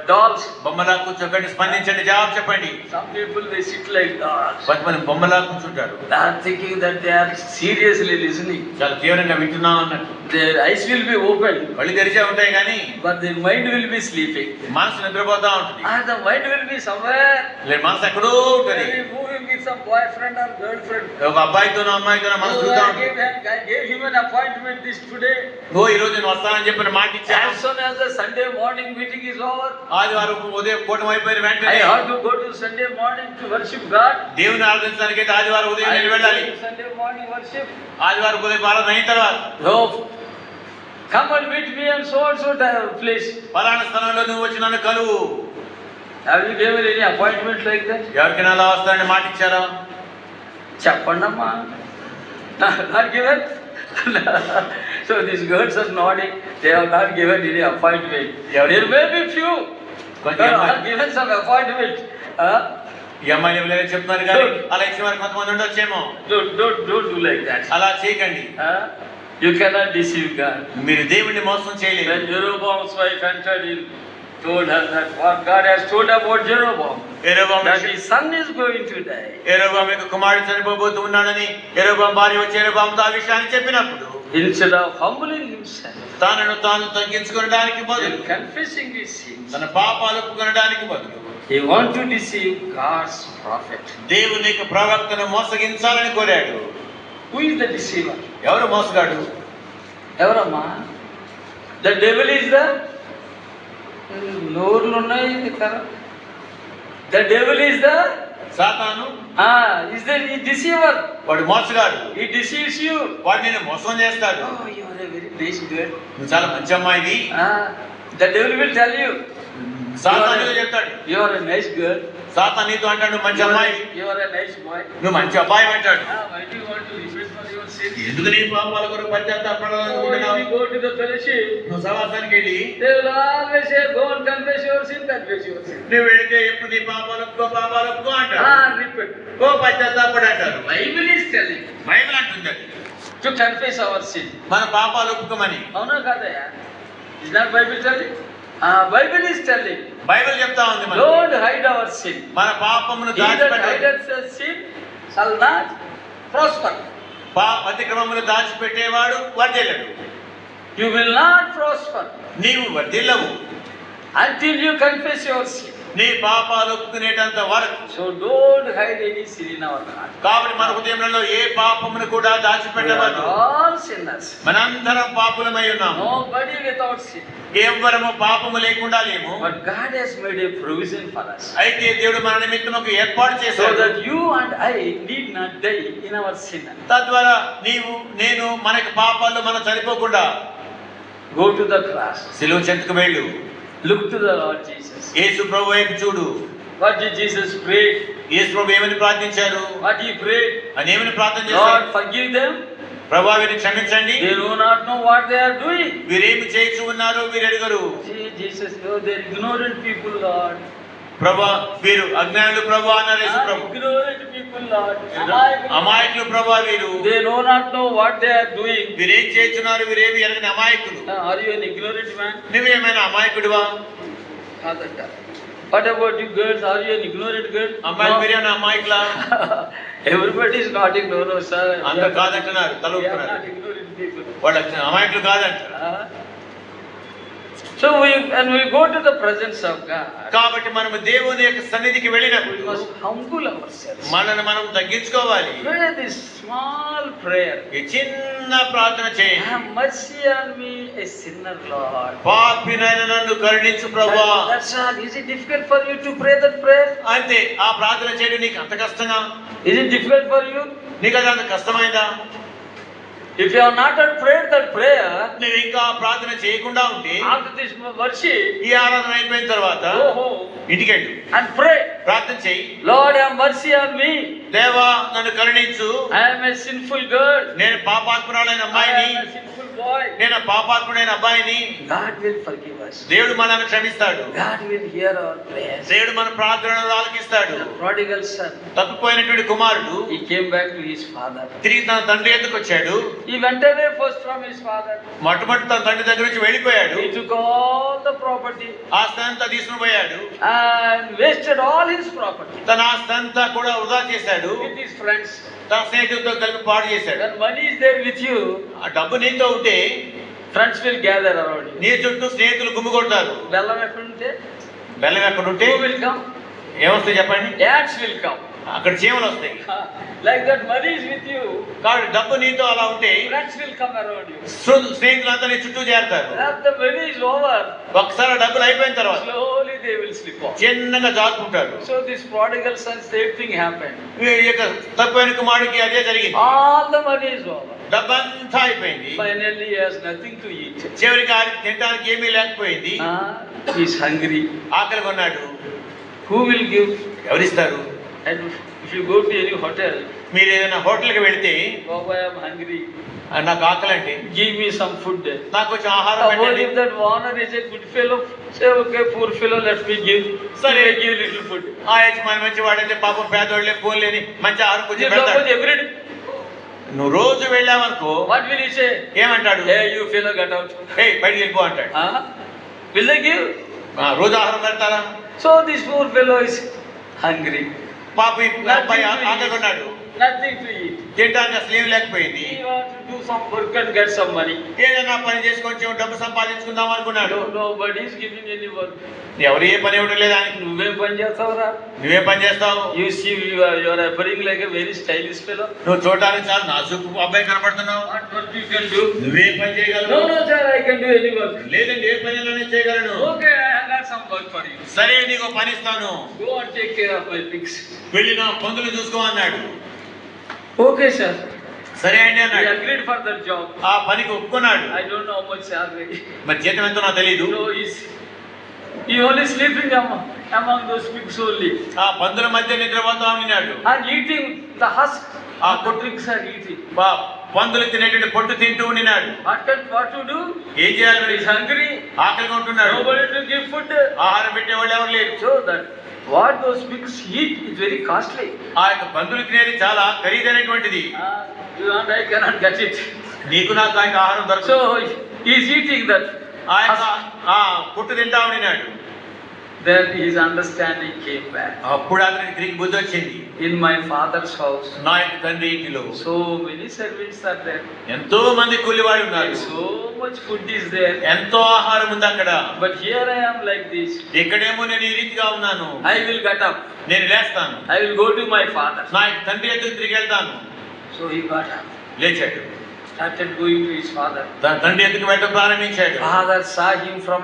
dolls. బొమ్మలా కూర్చోకండి, స్పందించండి, జవాబు చెప్పండి. Some people they sit like dolls. కొంతమంది బొమ్మలా కూర్చుంటారు. They are thinking that they are seriously listening. చాలా తీవ్రంగా వింటున్నాం అన్నట్టు. Their eyes will be open, కళ్ళు తెరిచే ఉంటాయి కానీ but their mind will be sleeping. మనసు నిద్రపోతా ఉంటుంది. The mind will be somewhere. లేదు, మనసు ఎక్కడో ఉంటుంది. Maybe moving with some boyfriend or girlfriend. ఒక అబ్బాయితోనో అమ్మాయితోనో మనసు Oh, తిరుగుతా I ఉంటుంది. gave him an appointment this today. ఈ రోజు నేను వస్తానని చెప్పిన మాట ఇచ్చాను. As soon as the Sunday morning meeting is over, ఆదివారం ఉదయం కూటమి అయిపోయిన I వెంటనే have to go to Sunday morning to worship God. దేవుని ఆరాధించడానికి అయితే ఆదివారం ఉదయం I నేను will వెళ్ళాలి. do Sunday morning worship. ఆదివారం ఉదయం ఆరాధన అయిన తర్వాత No, come and meet me and so place. పలానా స్థలంలో నువ్వు వచ్చి నన్ను కలువు. Have you given any appointment like that? ఎవరికైనా అలా వస్తారని మాట ఇచ్చారా? చెప్పండమ్మా. Not given. So these girls are nodding. They have not given any appointment. There may be few who have given some appointment. ఈ అమ్మాయిలు ఎవరైనా చెప్తున్నారు కానీ అలా ఇచ్చిన వారికి కొంతమంది ఉండొచ్చేమో. Don't do like that. అలా చేయకండి. You cannot deceive God. మీరు దేవుణ్ణి మోసం చేయలేరు. When Jeroboam's wife entered in, told her that what God has told about Jeroboam, that his son is going to die. యెరొబాము యొక్క కుమారుడు చనిపోబోతూ ఉన్నాడని యెరొబాము భార్య వచ్చి యెరొబాముతో ఆ విషయాన్ని చెప్పినప్పుడు, Instead of humbling himself, తాను తగ్గించుకోవడానికి బదులు, and confessing his sins, తన పాపాలు ఒప్పుకొనడానికి బదులు, he wanted to deceive God's prophet. దేవుని యొక్క ప్రవక్తను మోసగించాలని కోరాడు. Who is the deceiver? ఎవరు మోసగాడు? ఎవరమ్మా? The devil is the నోర్లు ఉన్నాయి కదా. The devil is the సాతాను is the deceiver. వాడు మోసగాడు. He deceives you. వాడు నిన్ను మోసం చేస్తాడు. Oh, you are a very nice girl. నువ్వు చాలా మంచి అమ్మాయివి. The devil will tell you. సాతానుడు చెప్తాడు, You are a nice girl. సాతాను నీతో అంటాడు, నువ్వు మంచి అమ్మాయి, You are a nice boy. నువ్వు మంచి అబ్బాయి అంటాడు. Why do you want to repent for your sin? ఎందుకు నీ పాపాల కొరకు పశ్చాత్తాపడాలనుకుంటున్నావు? If you go to the fellowship, నువ్వు సమాసానికి వెళ్ళి they will always say, go and confess your sin, confess your sin. నువ్వు వెళితే ఎప్పుడు నీ పాపాలు ఒప్పుకో అంటాడు. Repent. ఓ పశ్చాత్తాపడు అంటారు. Bible is telling బైబిల్ అంటుంది అది to confess our sin. మన పాపాలు ఒప్పుకోమని. అవునా కాదయ్యా? Is not Bible telling? Bible is telling. Bible చెప్తా ఉంది మనకి. Don't hide our sin. మన పాపమును He that దాచిపెట్టు. hideth the sin shall not prosper. అతిక్రమమును దాచిపెట్టేవాడు వర్ధిల్లడు. You will not prosper నీవు వర్ధిల్లవు until you confess your sin. నీ పాపాలు ఒప్పుకునేటంత వరకు. So don't hide any sin in our heart. కాబట్టి మన హృదయంలో ఏ పాపమును కూడా We are దాచిపెట్టవద్దు. all sinners. మనందరం పాపులమై ఉన్నాము. Nobody without sin. ఎవ్వరము పాపము లేకుండా లేము. But God has made a provision for us. అయితే దేవుడు మన నిమిత్తం ఒక ఏర్పాటు So చేశాడు. that you and I need not die in our sin. తద్వారా నీవు నేను మనకి పాపాల్లో మనం చనిపోకుండా Go to the cross. సిలువ చెంతకు వెళ్ళు. Look to the Lord Jesus. యేసు ప్రభు వైపు చూడు. What did Jesus pray? యేసు ప్రభు ఏమని ప్రార్థించారు? What he prayed? అని ఏమని ప్రార్థన చేశారు? Lord, forgive them. ప్రభువా వీరిని క్షమించండి, They do not know what they are doing. వీరేమి చేయించు ఉన్నారు వీరు ఎరుగరు. See, Jesus, oh, they're ignorant people, Lord. ప్రభువా వీరు అజ్ఞానులు ప్రభువా అన్నారు యేసు ప్రభు. Ignorant people, Lord. అమాయకులు ప్రభువా వీరు. They do not know what they are doing. వీరేం చేస్తున్నారు వీరేమి ఎరగని అమాయకులు. Are you an ignorant man? నువ్వేమైనా అమాయకుడివా? కాదంట. What about you girls? Are you an ignorant girl? అమ్మాయి మీరేమైనా అమాయకులా? Everybody is not ignorant, no, sir. అందరూ కాదంటున్నారు, తల We are ఊపుతున్నారు. not ignorant people. వాళ్ళు అమాయకులు కాదంట. So when we go to the presence of God, కాబట్టి మనము దేవుని యొక్క సన్నిధికి we వెళ్ళినప్పుడు must humble ourselves. మనల్ని మనం తగ్గించుకోవాలి. Pray this small prayer. ఈ చిన్న ప్రార్థన చేయండి. Have mercy on me, a sinner, Lord. పాపినైన నన్ను కరుణించు ప్రభువా. That's all. Is it difficult for you to pray that prayer? అంతే. ఆ ప్రార్థన చేయడం నీకు అంత కష్టంగా? Is it difficult for you? నీకు అది అంత కష్టమైందా? If you have not prayed that prayer, నువ్వు ఇంకా ప్రార్థన చేయకుండా ఉంటే after this worship, ఈ ఆరాధన అయిపోయిన తర్వాత go home ఇంటికి వెళ్ళు, and pray. ప్రార్థన చేయి. Lord, have mercy on me. దేవా నన్ను కరుణించు. I am a sinful girl. నేను పాపాత్మురాలైన I అమ్మాయిని, am a sinful boy. నేను పాపాత్ముడైన అబ్బాయిని. God will forgive us. దేవుడు మనల్ని క్షమిస్తాడు. God will hear our prayers. దేవుడు మన ప్రార్థనలు ఆలకిస్తాడు. The prodigal son, తప్పిపోయినటువంటి కుమారుడు he came back to his father. తిరిగి తన తండ్రి ఎద్దుకు వచ్చాడు. He went away first from his father. మొట్టమొదటి తన తండ్రి దగ్గర నుంచి వెళ్ళిపోయాడు. He took all the property ఆస్తి అంతా తీసుకుని పోయాడు. and wasted all his property తన ఆస్తి అంతా కూడా వృధా చేశాడు. with his friends. తన స్నేహితులతో కలిపి పాడు చేశాడు. When money is there with you, ఆ డబ్బు నీతో ఉంటే friends will gather around you. నీ చుట్టూ స్నేహితులు గుమ్మికొడతారు. బెల్లం ఎక్కడుంటే బెల్లం ఎక్కడ ఉంటే who will come? ఏమొస్తాయి చెప్పండి? Ants will come. అక్కడ చీమలు వస్తాయి. Like that, money is with you, కాబట్టి డబ్బు నీతో అలా ఉంటే friends will come around you. స్నేహితులంతా నీ చుట్టూ చేరతారు. After the money is over, ఒకసారి డబ్బులు అయిపోయిన తర్వాత slowly they will slip off. చిన్నగా జారుకుంటారు. So this prodigal son, same thing happened. ఈ యొక్క తప్పిపోయిన కుమారుడికి అదే జరిగింది. All the money is over. డబ్బంతా అయిపోయింది. Finally, he has nothing to eat. చివరికి ఆయనకి తినడానికి ఏమీ లేకపోయింది. He is hungry. ఆకలి కొన్నాడు. Who will give? ఎవరిస్తారు? And if you go to any hotel, మీరు ఏదైనా హోటల్కి వెళితే Baba, I am hungry. నాకు ఆకలి అంటే Give me some food. నాకు కొంచెం ఆహారం Suppose పెట్టండి. if that owner is a good fellow, say, okay, poor fellow, let me give. Sorry. He may give little food. ఆ యజమాని మంచి వాడైతే పాపం పేదోళ్ళే ఫోన్ లేని మంచి ఆహారం కొంచెం Suppose పెడతాడు. every day, నువ్వు రోజు వెళ్ళావనుకో what will he say? ఏమంటాడు? Hey, you fellow, get out. ఏ బయటికి వెళ్ళిపో అంటాడు. Will they give? రోజు ఆహారం పెడతారా? So this poor fellow is hungry. పాప అబ్బాయి ఆకలి కొన్నాడు. Nothing to eat. తినడానికి అసలు ఏం లేకపోయింది. He wants to do some work and get some money. ఏదైనా పని చేసి కొంచెం డబ్బు సంపాదించుకుందాం అనుకున్నాడు. Nobody is giving any work. ఎవరు ఏ పని ఇవ్వడం లేదు ఆయనకి. నువ్వేం పని చేస్తావురా? నువ్వే పని చేస్తావు. You see, you are appearing like a very stylish fellow. నువ్వు చూడడానికి చాలా నాజూకు అబ్బాయి కనపడుతున్నావు. What work you can do? నువ్వే పని చేయగలవు. No, no, sir, I can do any work. లేదండి ఏ పనిలోనే చేయగలను. Okay, I got some work for you. సరే నీకు పని ఇస్తాను. Go and take care of my pigs. వెళ్ళి నా పందులు చూసుకో అన్నాడు. Okay, sir. సరే అండి He అన్నాడు. agreed for that job. ఆ పనికి ఒప్పుకున్నాడు. I don't know how much salary. మరి జీతం ఎంతో నాకు తెలియదు. So he only sleeping among those pigs only. ఆ పందుల మధ్య నిద్రపోతా ఉన్నాడు. And eating the husk. Ah. The pigs are eating. పందులు తినేటువంటి పొట్టు తింటూ ఉన్నాడు. What to do? ఏం చేయాలి? He is hungry. ఆకలిగా ఉంటున్నాడు. Nobody to give food. ఆహారం పెట్టేవాళ్ళు ఎవరు లేరు. So that what those pigs eat is very costly. ఆ యొక్క పందులు తినేది చాలా ఖరీదైనటువంటిది. You and I cannot get it. నీకు నాకు ఆయనకు ఆహారం దొరకదు. So he is eating that. ఆయన పొట్టు తింటా ఉన్నాడు. Then his understanding came back. అప్పుడు అతనికి తిరిగి బుద్ధి వచ్చింది. In my father's house, నా యొక్క తండ్రి ఇంటిలో so many servants are there. ఎంతో మంది కూలివాళ్ళు ఉన్నారు. So much food is there. ఎంతో ఆహారం ఉంది అక్కడ. But here I am like this. ఇక్కడేమో నేను ఈ రీతిగా ఉన్నాను. I will get up. నేను లేస్తాను. I will go to my father. నా యొక్క తండ్రి ఎదురు తిరిగి వెళ్తాను. So he got up. లేచాడు. Started going to his father. తన తండ్రి ఎదురు వెళ్ళడం ప్రారంభించాడు. Father saw him from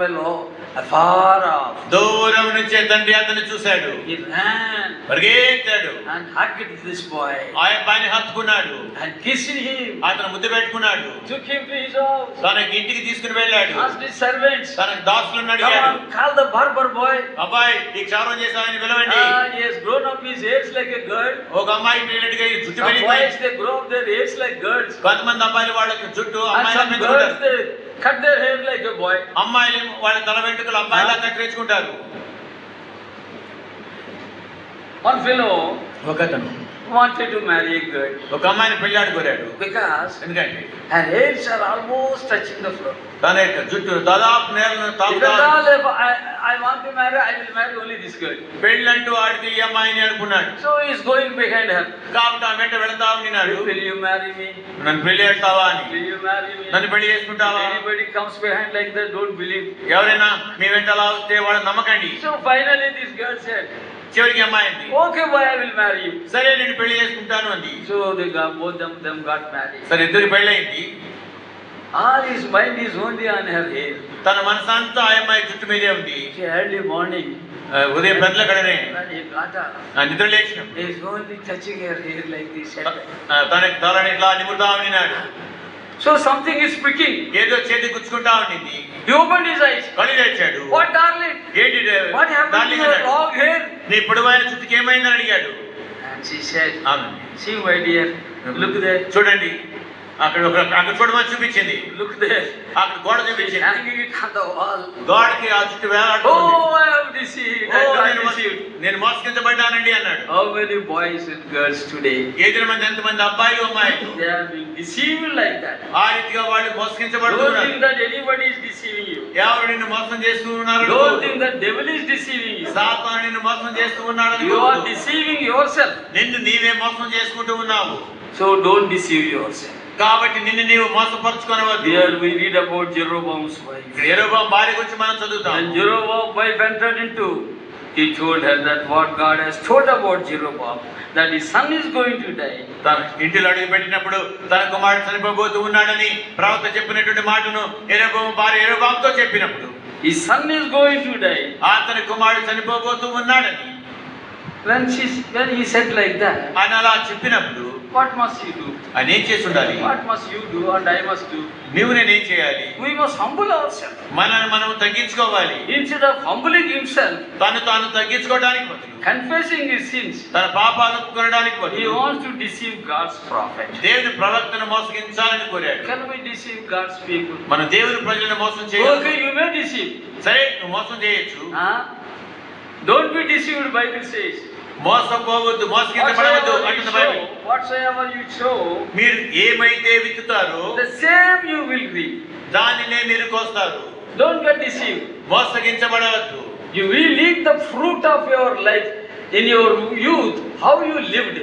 afar off. దూరం నుంచే తండ్రి అతన్ని చూశాడు. He ran పరిగెత్తాడు. and hugged this boy. ఆ అబ్బాయిని హత్తుకున్నాడు. And kissed him. అతను ముద్దు పెట్టుకున్నాడు. Took him to his house. తన ఇంటికి తీసుకుని వెళ్ళాడు. Asked his servants. తన దాసులను Come అడిగాడు. on, call the barber boy. అబ్బాయి ఈ క్షౌరం చేసామని పిలవండి. He has grown up his hairs like a girl. ఒక అమ్మాయి పెళ్ళినట్టుగా ఈ జుట్టు Some పెరిగిపోయి boys they grow up their hairs like girls. కొంతమంది అబ్బాయిలు వాళ్ళకి జుట్టు And అమ్మాయిలా some పెంచుకుంటారు. girls they cut their hair like a boy. అమ్మాయిలు వాళ్ళ తల వెంట్రుకలు అబ్బాయిలా కత్తిరించుకుంటారు. One fellow ఒకతను wanted to marry a girl ఒక అమ్మాయిని పెళ్ళాడు కోరాడు. because ఎందుకంటే her hairs are almost touching the floor. తన యొక్క జుట్టు దాదాపు నేలను If తాకుతాడు. at all if I want to marry, I will marry only this girl. పెళ్ళంటూ ఆడితే ఈ అమ్మాయిని అనుకున్నాడు. So he is going behind her. కాబట్టి ఆ వెంట వెళతా ఉన్నాడు. Will you marry me? నన్ను పెళ్లి చేస్తావా అని. Will you marry me? నన్ను పెళ్లి If చేసుకుంటావా? anybody comes behind like that, don't believe. ఎవరైనా మీ వెంట అలా వస్తే వాళ్ళని నమ్మకండి. So finally this girl said, చివరికి అమ్మాయి అంది, okay boy, I will marry you. సరే నేను పెళ్లి చేసుకుంటాను అంది. So they got, both of them got married. సరే ఇద్దరికి పెళ్ళయింది. All his mind is only on her hair. తన మనసంతా ఆ అమ్మాయి జుట్టు మీదే ఉంది. See, early morning, ఉదయం పెద్దల కడనే when he got up, నిద్ర లేచినప్పుడు he is only touching her hair like this. తన తలని ఇట్లా నిమురుతా ఉన్నాడు. So something is pricking. ఏదో చేతి గుచ్చుకుంటా ఉండింది. He opened his eyes. కళ్ళు తెచ్చాడు. What darling? ఏంటి What happened to darling your అన్నాడు. long hair? నీ పొడవైన జుట్టుకి ఏమైందని అడిగాడు. And she said, అవునండి. see my dear, look there. చూడండి అక్కడ అక్కడ చూడమని చూపించింది. Look there. అక్కడ గోడ He's చూపించింది. hanging it on the wall. గోడకి ఆ జుట్టు వేలాడుతుంది. Oh, I have deceived. I have deceived. నేను మోసగించబడ్డానండి అన్నాడు. How many boys and girls today, ఏదో మంది ఎంతమంది అబ్బాయిలు అమ్మాయిలు they are being deceived like that. ఆ రీతిగా వాళ్ళు Don't మోసగించబడుతున్నారు. think that anybody is deceiving you. ఎవరు నిన్ను మోసం చేస్తూ ఉన్నారు? Don't think that devil is deceiving you. సాతాను నిన్ను మోసం చేస్తూ ఉన్నాడు. You are deceiving yourself. నిన్ను నీవే మోసం చేసుకుంటూ ఉన్నావు. So don't deceive yourself. కాబట్టి నిన్ను నీవు మోసపరుచుకొనవద్దు. Here we read about Jeroboam's wife. ఇక్కడ యెరొబాము భార్య గురించి మనం చదువుతాం. And Jeroboam's wife entered into, he told her that what God has told about Jeroboam, that his son is going to die. తన ఇంటిలో అడుగు పెట్టినప్పుడు తన కుమారుడు చనిపోబోతూ ఉన్నాడని ప్రవక్త చెప్పినటువంటి మాటను యెరొబాము భార్య యెరొబాముతో చెప్పినప్పుడు His son is going to die. అతని కుమారుడు చనిపోబోతూ ఉన్నాడని When he said like that, ఆయన అలా చెప్పినప్పుడు what must you do? ఆయన ఏం చేసి ఉండాలి? What must you do and I must do? నీవు నేనేం చేయాలి? We must humble ourselves. మనల్ని మనం తగ్గించుకోవాలి. Instead of humbling himself, తాను తగ్గించుకోవడానికి బదులు confessing his sins, తన పాపాలు ఒప్పుకోవడానికి he బదులు wants to deceive God's prophet. దేవుని ప్రవక్తను మోసగించాలని కోరాడు. Can we deceive God's people? మన దేవుని ప్రజలను మోసం చేయొచ్చు. Okay, you may deceive. సరే నువ్వు మోసం చేయొచ్చు. Don't be deceived, Bible says. మోసపోవద్దు, మోసగించబడవద్దు అంటుంది బైబిల్. Whatsoever you sow, మీరు ఏమైతే విత్తుతారో the same you will reap. దానినే మీరు కోస్తారు. Don't get deceived. మోసగించబడవద్దు. You will eat the fruit of your life in your youth, how you lived.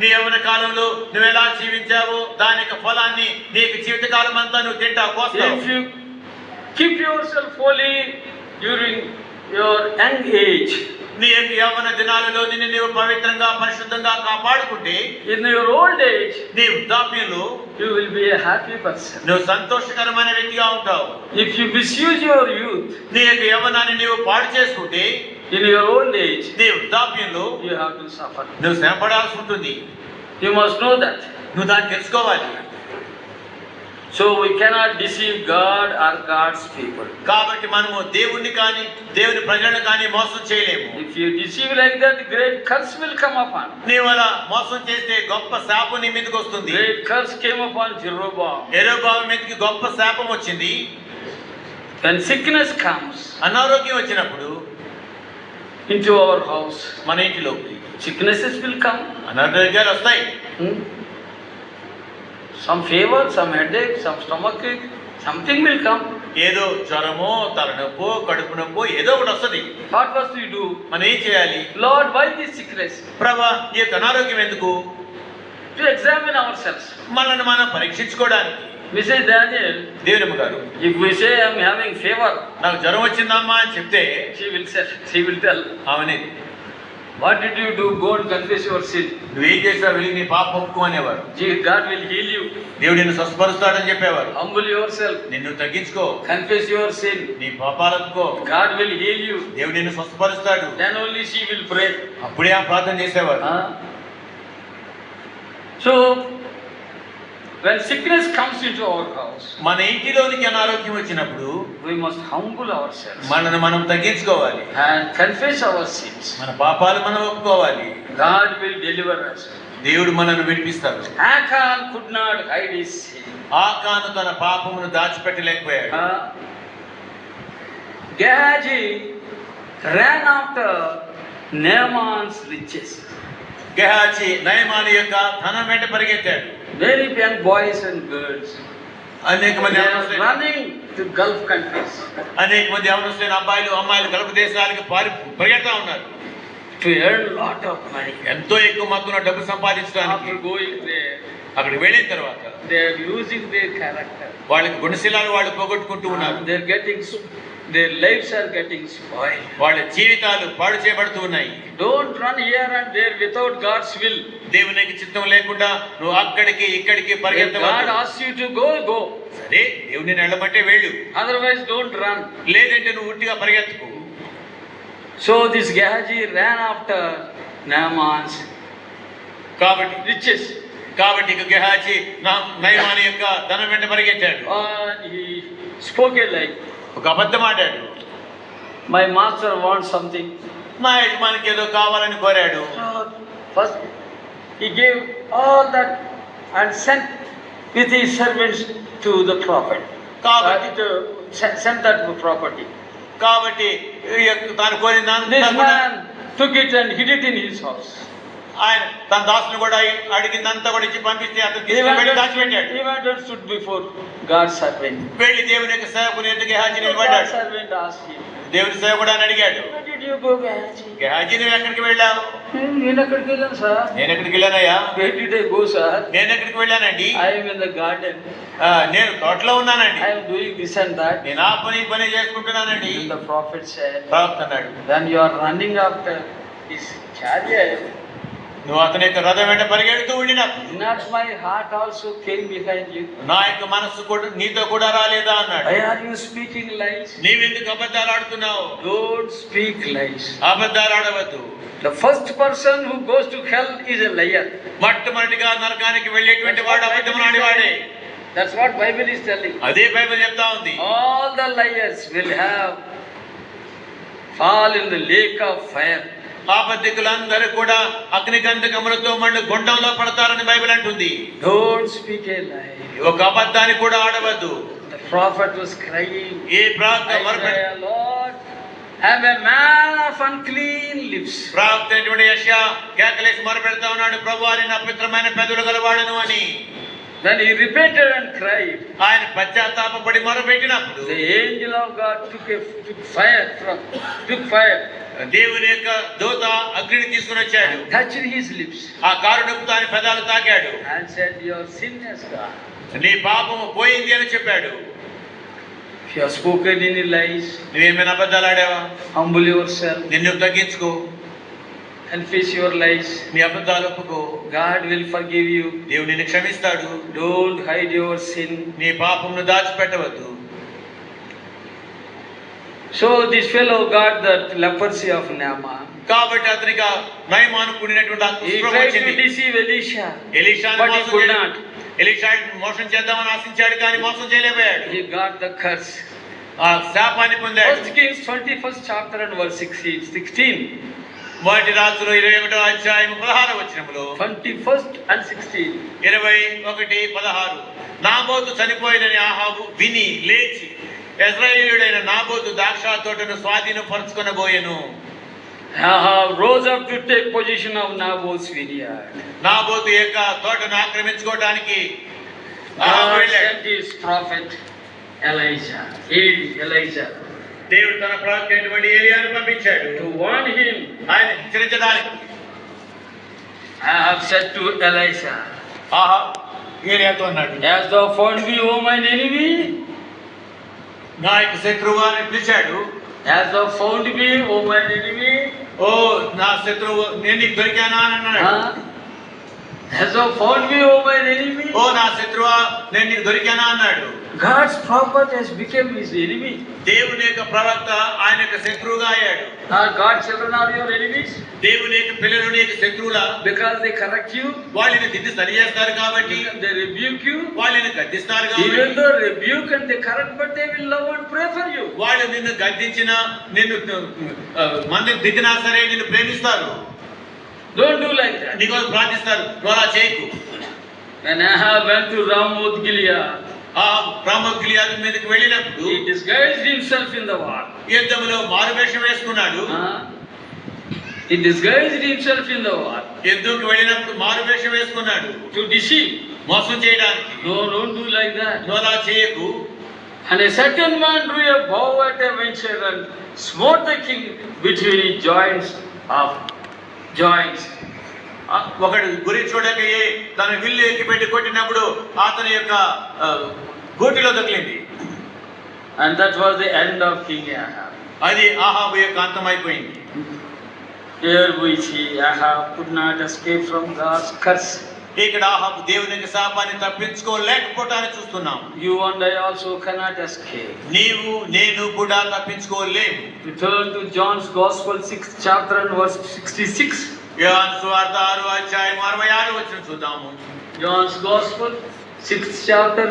నీ యవ్వన కాలంలో నువ్వు ఎలా జీవించావో దాని యొక్క ఫలాన్ని నీకు జీవితకాలం అంతా నువ్వు తింటావు, కోస్తావు. If you keep yourself holy during your young age, నీ యొక్క యవ్వన దినాలలో నిన్ను నీవు పవిత్రంగా పరిశుద్ధంగా కాపాడుకుంటే in your old age, నీ వృద్ధాప్యంలో you will be a happy person. నువ్వు సంతోషకరమైన వ్యక్తిగా ఉంటావు. If you misuse your youth, నీ యొక్క యవ్వనాన్ని నీవు పాడు చేసుకుంటే in your old age, నీ వృద్ధాప్యంలో you have to suffer. నువ్వు శ్రమపడాల్సి ఉంటుంది. You must know that. నువ్వు దాన్ని తెలుసుకోవాలి. So we cannot deceive God or God's people. కాబట్టి మనము దేవుణ్ణి కానీ దేవుని ప్రజలను కానీ మోసం చేయలేము. If you deceive like that, great curse will come upon. నీవు అలా మోసం చేస్తే గొప్ప శాపం నీ మీదకి వస్తుంది. Great curse came upon Jeroboam. యెరొబాము మీదకి గొప్ప శాపం వచ్చింది. When sickness comes అనారోగ్యం వచ్చినప్పుడు into our house, మన ఇంటిలోకి sicknesses will come. అనారోగ్యాలు వస్తాయి. Some fever, some headache, some stomach ache, something will come. ఏదో జ్వరమో తలనొప్పో కడుపు నొప్పో ఏదో ఒకటి వస్తుంది. What must we do? మనం ఏం చేయాలి? Lord, why this sickness? ప్రభా ఈ యొక్క అనారోగ్యం ఎందుకు? To examine ourselves. మనల్ని మనం పరీక్షించుకోవడానికి. Mrs. Daniel, దేవుడమ్మ గారు, if we say I am having fever, నాకు జ్వరం వచ్చిందమ్మా అని చెప్తే she will tell, ఆమెని what did you do? Go and confess your sin. నువ్వేం చేసావు? వెళ్ళి నీ పాపం ఒప్పుకో అనేవారు. God will heal you. దేవుడు నిన్ను స్వస్థపరుస్తాడని చెప్పేవారు. Humble yourself. నిన్ను తగ్గించుకో, Confess your sin. నీ పాపాలు ఒప్పుకో, God will heal you. దేవుడు నిన్ను స్వస్థపరుస్తాడు. Then only she will pray. అప్పుడే ఆ ప్రార్థన చేసేవారు. So when sickness comes into our house, మన ఇంటిలోనికి అనారోగ్యం వచ్చినప్పుడు we must humble ourselves మనల్ని మనం తగ్గించుకోవాలి. and confess our sins. మన పాపాలు మనం ఒప్పుకోవాలి. God will deliver us. దేవుడు మనల్ని విడిపిస్తాడు. Achan could not hide his sin. ఆకాను తన పాపమును దాచిపెట్టలేకపోయాడు. Gehazi ran after Naaman's riches. Gehazi నయమాను యొక్క ధనం వెంట పరిగెత్తాడు. Many young boys and girls, అనేక మంది they are running to Gulf countries యవనస్తులైన అబ్బాయిలు అమ్మాయిలు గల్ఫ్ దేశాలకి పరిగెడతా ఉన్నారు. to earn lot of money. ఎంతో ఎక్కువ మొత్తంలో డబ్బు సంపాదించడానికి. After going there, అక్కడికి వెళ్ళిన తర్వాత they are losing their character. వాళ్ళకి గుణశీలాలు వాళ్ళు పోగొట్టుకుంటూ ఉన్నారు. They are getting, their lives are getting spoiled. వాళ్ళ జీవితాలు పాడు చేయబడుతూ ఉన్నాయి. Don't run here and there without God's will. దేవునికి చిత్తం లేకుండా నువ్వు అక్కడికి ఇక్కడికి If పరిగెత్తవద్దు. God asks you to go, go. సరే దేవుని వెళ్ళమంటే వెళ్ళు, Otherwise don't run. లేదంటే నువ్వు ఉట్టిగా పరిగెత్తుకు. So this Gehazi ran after Naaman's కాబట్టి riches. కాబట్టి ఇక గెహాజీ నయమాను యొక్క ధనం వెంట పరిగెత్తాడు. And he spoke a lie. ఒక అబద్ధం ఆడాడు. My master wants something. నా యజమానికి ఏదో కావాలని కోరాడు. First he gave all that and sent with his servants to the prophet. Sent that property. కాబట్టి తాను కోరిన This man took it and hid it in his house. ఆయన తన దాసులు కూడా అడిగిందంతా కూడా ఇచ్చి పంపిస్తే అతను తీసుకుని దాచిపెట్టాడు. He went and stood before God's servant. వెళ్ళి దేవుని యొక్క సేవకుని ఎదుట గెహాజీ God's నిలబడ్డాడు. servant asked him, దేవుని సేవకుడు అని అడిగాడు, where did you go, Gehazi? Gehazi నువ్వు ఎక్కడికి వెళ్ళావు? నేను ఎక్కడికి వెళ్ళాను సార్. నేను ఎక్కడికి వెళ్ళానయ్యా? Where did I go, sir? నేను ఎక్కడికి వెళ్ళానండి? I am in the garden. నేను తోటలో ఉన్నానండి. I am doing this and that. నేను ఆ పని చేసుకుంటున్నానండి. And the prophet said, ప్రవక్త అన్నాడు, then you are running after his chariot. నువ్వు అతని యొక్క రథం వెంట పరిగెడుతూ ఉండినప్పుడు Not my heart also came behind you. నా యొక్క మనస్సు కూడా నీతో కూడా రాలేదా అన్నాడు. Why are you speaking lies? నీవెందుకు అబద్ధాలు ఆడుతున్నావు? Don't speak lies. అబద్ధాలు ఆడవద్దు. The first person who goes to hell is a liar. మొట్టమొదటిగా నరకానికి వెళ్ళేటువంటి వాడు అబద్ధం ఆడేవాడే. That's what Bible is telling. అదే బైబిల్ చెప్తా ఉంది. All the liars will have fall in the lake of fire. అబద్ధికులందరూ కూడా అగ్నిగంధకములతో మండు గుండంలో పడతారని బైబిల్ అంటుంది. Don't speak a lie. ఒక అబద్ధాన్ని కూడా ఆడవద్దు. The prophet was crying, ఈ ప్రార్థన Isaiah, Lord, have a man of unclean lips. ప్రార్థన అయినటువంటి యెషయా కేకలేసి మొరపెడతా ఉన్నాడు, ప్రభువా నేను అపవిత్రమైన పెదవులు గలవాడను అని. Then he repented and cried. ఆయన పశ్చాత్తాపపడి మొరపెట్టినప్పుడు The angel of God took fire. దేవుని యొక్క దూత అగ్నిని తీసుకుని వచ్చాడు. Touched his lips. ఆ కారుడుకు తాని పెదాలు తాకాడు. And said, your sin has gone. నీ పాపము పోయింది అని చెప్పాడు. If you have spoken any lies, నువ్వేమైనా అబద్ధాలు ఆడావా? humble yourself. నిన్ను తగ్గించుకో. Confess your lies. నీ అబద్ధాలు ఒప్పుకో. God will forgive you. దేవుడు నిన్ను క్షమిస్తాడు. Don't hide your sin. నీ పాపమును దాచిపెట్టవద్దు. So this fellow got that leprosy of Naaman. కాబట్టి అతనికి నయమాను కూడినటువంటి ఆ He కుష్ఠరోగం tried to వచ్చింది. deceive Elisha, ఎలీషాను but he మోసం could చేయలేదు. not. ఎలీషా మోసం చేద్దామని ఆశించాడు కానీ మోసం చేయలేకపోయాడు. He got the curse. ఆ శాపాన్ని పొందాడు. 1 Kings 21st chapter and verse 16. మొదటి రాజులు 21వ అధ్యాయం 16వ వచనములో 21st and 16. 21:16 నాబోతు చనిపోయినని ఆహాబు విని లేచి ఇశ్రాయేలీయుడైన నాబోతు ద్రాక్ష తోటను స్వాధీనపరచుకొనబోయెను. Ahab rose up to take possession of Naboth's vineyard. Naboth యొక్క తోటను ఆక్రమించుకోవడానికి God వెళ్ళాడు. sent his prophet Elijah. దేవుడు తన ప్రవక్త అయినటువంటి ఏలియాను పంపించాడు To warn him. ఆయన హెచ్చరించడానికి. Ahab said to Elisha, ఆహా ఏలియాతో అన్నాడు, Hast thou found me, O mine enemy? నా యొక్క శత్రువు అని పిలిచాడు. Hast thou found me, O mine enemy? ఓ నా శత్రువు నేను నీకు దొరికానా అని అన్నాడు. Huh? Hast thou found me, O mine enemy? ఓ నా శత్రువా నేను నీకు దొరికానా అన్నాడు. God's prophet has become his enemy. దేవుని యొక్క ప్రవక్త ఆయన యొక్క శత్రువుగా అయ్యాడు. Are God's children are your enemies? దేవుని యొక్క పిల్లలు నీకు శత్రువులా? Because they correct you, వాళ్ళని తిట్టి సరి చేస్తారు కాబట్టి, they rebuke you. వాళ్ళని గద్దిస్తారు Even కాబట్టి, though rebuke and they correct, but they will love and pray for you. వాళ్ళు నిన్ను గద్దించినా నిన్ను మందిని తిట్టినా సరే నిన్ను ప్రేమిస్తారు, Don't do like that. నీకోసం ప్రార్థిస్తారు. నువ్వు అలా చేయకు. When Ahab went to Ramoth Gilead, ఆ రామోత్ గిలియాదు మీదకి వెళ్ళినప్పుడు he disguised himself in the war. యుద్ధంలో మారువేషం వేసుకున్నాడు. He disguised himself in the war యుద్ధంకి వెళ్ళినప్పుడు మారువేషం వేసుకున్నాడు to deceive. మోసం చేయడానికి. No, don't do like that. నువ్వు అలా చేయకు. And a certain man drew a bow at a venture and smote the king between his joints. ఒకడు గురి చూడకయే తన విల్లు ఎక్కిపెట్టి కొట్టినప్పుడు అతని యొక్క గోటిలో తగిలింది. And that was the end of King Ahab. అది ఆహాబు యొక్క అంతమైపోయింది. Here we see Ahab could not escape from God's curse. ఇక్కడ ఆహాబు దేవుని యొక్క శాపాన్ని తప్పించుకోలేకపోవటాన్ని చూస్తున్నాం. You and I also cannot escape. నీవు నేను కూడా తప్పించుకోలేము. Return to John's Gospel 6th chapter and verse 66. యోహాను సువార్త 6వ అధ్యాయం 66వ వచనం చూద్దాము. John's Gospel 6th chapter.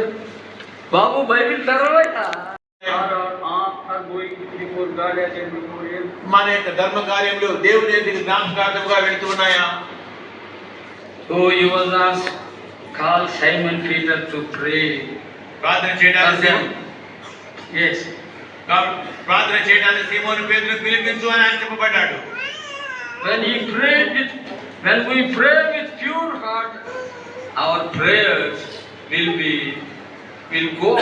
Babu Bible తెరవయ్యా. Are going before God as and before him. మన యొక్క ధర్మ కార్యములు దేవుని ఎదుట జ్ఞాపకార్థముగా వెళుతున్నాయా? So he was asked, call Simon Peter to pray. ప్రార్థన చేయడానికి Yes. ప్రార్థన చేయడానికి సీమోను పేతురును పిలిపించు అని ఆయన చెప్పబడ్డాడు. When we pray with pure heart, our prayers will go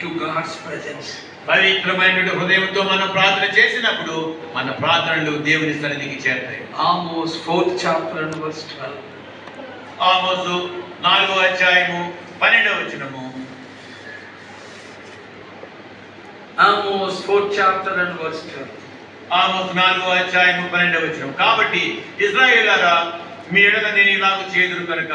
to God's presence. పవిత్రమైనటువంటి హృదయంతో మనం ప్రార్థన చేసినప్పుడు మన ప్రార్థనలు దేవుని సన్నిధికి చేరుతాయి. Amos 4th chapter and verse 12. ఆమోసు 4వ అధ్యాయము 12వ వచనము. Amos 4th chapter and verse 12. ఆమోసు 4వ అధ్యాయము 12వ వచనం. కాబట్టి ఇశ్రాయేలులారా మీ ఎడల నేను ఇలాగ చేదురు కనుక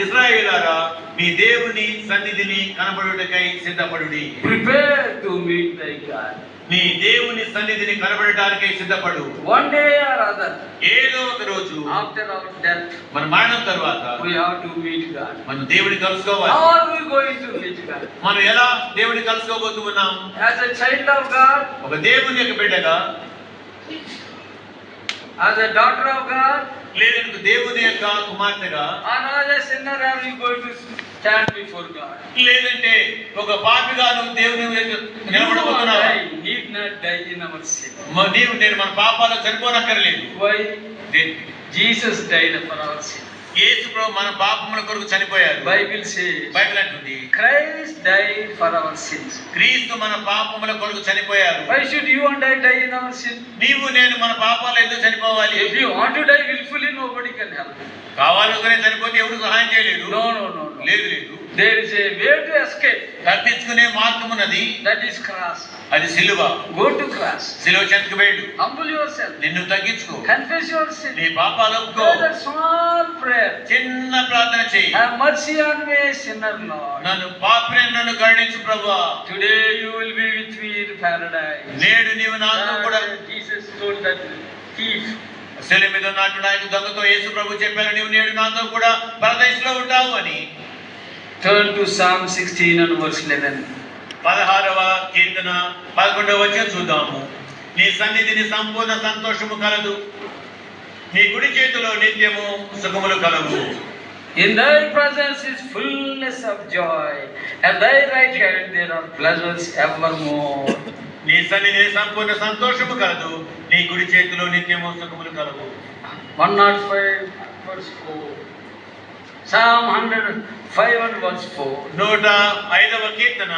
ఇశ్రాయేలులారా మీ దేవుని సన్నిధిని కనబడుటకై సిద్ధపడుడి. Prepare to meet thy God. నీ దేవుని సన్నిధిని కనబడటానికై సిద్ధపడు. One day or other, ఏదో ఒక రోజు after our death, మన మరణం తర్వాత we have to meet God. మనం దేవుని కలుసుకోవాలి. How are we going to meet God? మనం ఎలా దేవుని కలుసుకోబోతూ ఉన్నాం? As a child of God, ఒక దేవుని యొక్క బిడ్డగా, as a daughter of God, లేదంటే దేవుని యొక్క కుమార్తెగా, or as a sinner are we going to stand before God? లేదంటే ఒక పాపిగా నువ్వు దేవుని నిలబడబోతున్నావు. Need not die in our sin. నీవు నేను మన పాపాలు చనిపోనక్కర్లేదు. Why? Jesus died for our sin. యేసు ప్రభు మన పాపముల కొరకు చనిపోయారు. Bible says, బైబిల్ అంటుంది Christ died for our sins. క్రీస్తు మన పాపముల కొరకు చనిపోయారు. Why should you and I die in our sin? నీవు నేను మన పాపాలు ఎందుకు చనిపోవాలి? If you want to die willfully, nobody can help you. కావాలనుకునే చనిపోతే ఎవరు సహాయం చేయలేదు. No. లేదు. There is a way to escape. తప్పించుకునే మార్గం ఉన్నది, That is cross. అది సిలువ. Go to cross. సిలువ చెంతకు వెళ్ళు, Humble yourself. నిన్ను తగ్గించుకో, Confess your sin. నీ పాపాలు ఒప్పుకో, Pray that small prayer. చిన్న ప్రార్థన చేయి. Have mercy on me, sinner Lord. నన్ను పాపిని నన్ను కరుణించు ప్రభువా. Today you will be with me in paradise. నేడు నీవు నాతో కూడా, Jesus told that thief. శిలువ మీద ఉన్నటువంటి ఆయన దొంగతో యేసు ప్రభు చెప్పారు, నీవు నేడు నాతో కూడా పరదేశంలో ఉంటావు అని. Turn to Psalm 16 and verse 11. 16వ కీర్తన 11వ వచనం చూద్దాము. నీ సన్నిధిని సంపూర్ణ సంతోషము కలదు, నీ కుడి చేతిలో నిత్యము సుఖములు కలవు. In thy presence is fullness of joy, at thy right hand there are pleasures evermore. నీ సన్నిధిని సంపూర్ణ సంతోషము కలదు, నీ కుడి చేతిలో నిత్యము సుఖములు కలవు. 105 verse 4. Psalm 105 and verse 4. 105వ కీర్తన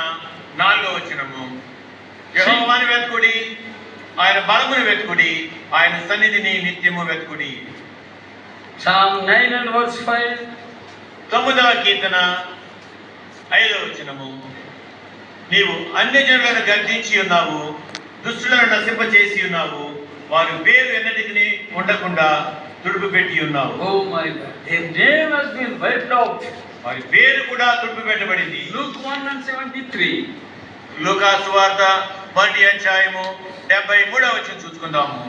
4వ వచనము. యెహోవాను వెతుకుడి, ఆయన బలమును వెతుకుడి, ఆయన సన్నిధిని నిత్యము వెతుకుడి. Psalm 9 and verse 5. 9వ కీర్తన 5వ వచనము. నీవు అన్యజనులను గర్జించి ఉన్నావు, దుష్టులను నశింపచేసి ఉన్నావు, వారి పేరు ఎన్నటికి ఉండకుండా తుడుపు పెట్టి ఉన్నావు. Oh my God, their name has been wiped out. వారి పేరు కూడా తుడుపు పెట్టబడింది. Luke 1 and 73. లూకా సువార్త 1వ అధ్యాయము 73వ వచనం చూసుకుందాము.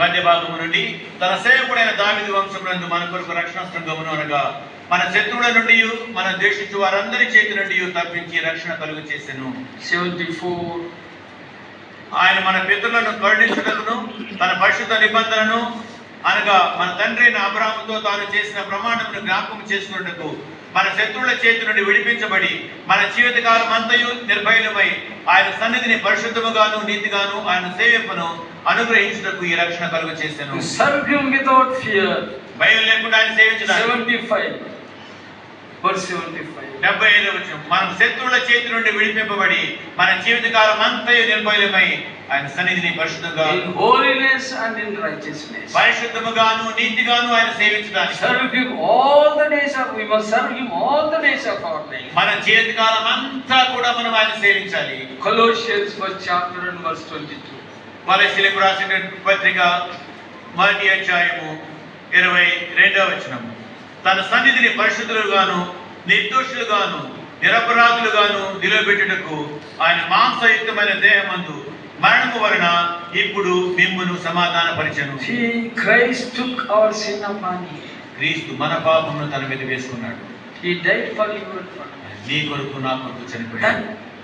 మధ్య భాగము నుండి, తన సేవకుడైన దావీదు వంశమునందు మన కొరకు రక్షణాస్త్రమును అనగా మన శత్రువుల నుండి మన ద్వేషించు వారందరి చేతి నుండి తప్పించి రక్షణ కలుగు చేసెను. 74. ఆయన మన పితరులను కరుణించుటకును తన పరిశుద్ధ నిబంధనను అనగా మన తండ్రి అయిన అబ్రహాముతో తాను చేసిన ప్రమాణమును జ్ఞాపకం చేసుకున్నటకు మన శత్రువుల చేతి నుండి విడిపించబడి మన జీవితకాలం అంతయు నిర్భయమై ఆయన సన్నిధిని పరిశుద్ధముగాను నీతిగాను ఆయన సేవింపను అనుగ్రహించుటకు ఈ రక్షణ కలుగు చేసెను. Serve him without fear. భయం లేకుండా ఆయన సేవించడానికి. 75 verse 75. 75వ వచనం. మనం శత్రువుల చేతి నుండి విడిపింపబడి మన జీవితకాలం అంతయు నిర్భయమై ఆయన సన్నిధిని పరిశుద్ధంగా, in holiness and in righteousness. పరిశుద్ధముగాను నీతిగాను ఆయన సేవించడానికి. Serve him all the days of, we must serve him all the days of our life. మన జీవితకాలం అంతా కూడా మనం ఆయన సేవించాలి. Colossians 1st chapter and verse 22. కొలస్సీయులకు రాసిన పత్రిక 1వ అధ్యాయము 22వ వచనం. తన సన్నిధిని పరిశుద్ధులుగాను నిర్దోషులుగాను నిరపరాధులుగాను నిలబెట్టుటకు ఆయన మాంసయుక్తమైన దేహమందు మరణము వలన ఇప్పుడు మిమ్మును సమాధానపరిచెను. See, Christ took our sin upon him. క్రీస్తు మన పాపమును తన మీద వేసుకున్నాడు. He died for you and for me. నీ కొరకు నా కొరకు చనిపోయాడు. That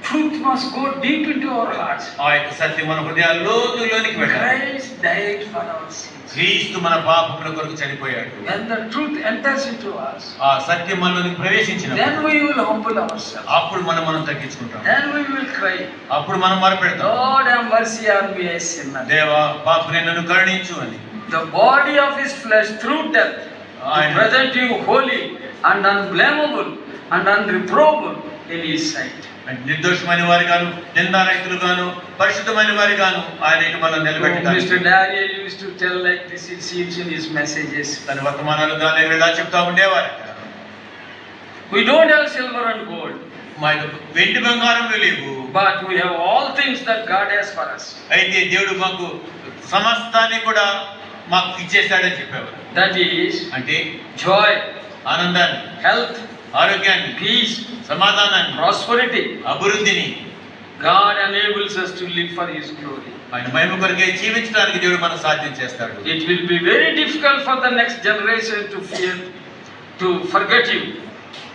truth must go deep into our hearts. ఆ యొక్క సత్యం మన హృదయాల లోతులోనికి వెళ్ళాలి. Christ died for our sins. క్రీస్తు మన పాపముల కొరకు చనిపోయాడు. When the truth enters into us, ఆ సత్యం మనలోకి ప్రవేశించిన then we will humble ourselves. అప్పుడు మనం తగ్గించుకుంటాం. Then we will cry, అప్పుడు మనం మొరపెడతాం, Lord have mercy on me, a sinner. దేవా పాపిని నన్ను కరుణించు అని. The body of his flesh through death to present you holy and unblameable and unreprovable in his sight. నిర్దోషమైన వారి గాను నిందారహితులు గాను పరిశుద్ధమైన వారి గాను ఆయన మనల్ని నిలబెట్టారు. Mr. Daniel used to tell like this, it seems in his messages. తన వర్తమానాలు గానే ఇలా చెప్తా ఉండేవారు. We don't have silver and gold, మా వెండి బంగారం లేవు, but we have all things that God has for us. అయితే దేవుడు మాకు సమస్తాన్ని కూడా మాకు ఇచ్చేస్తాడని చెప్పేవారు. That is అంటే joy, ఆనందాన్ని, health, ఆరోగ్యాన్ని, peace, సమాధానాన్ని, prosperity. అభివృద్ధిని. God enables us to live for his glory. ఆయన మహిమ కొరకే జీవించడానికి దేవుడు మనకు సాధ్యం చేస్తాడు. It will be very difficult for the next generation to forget you.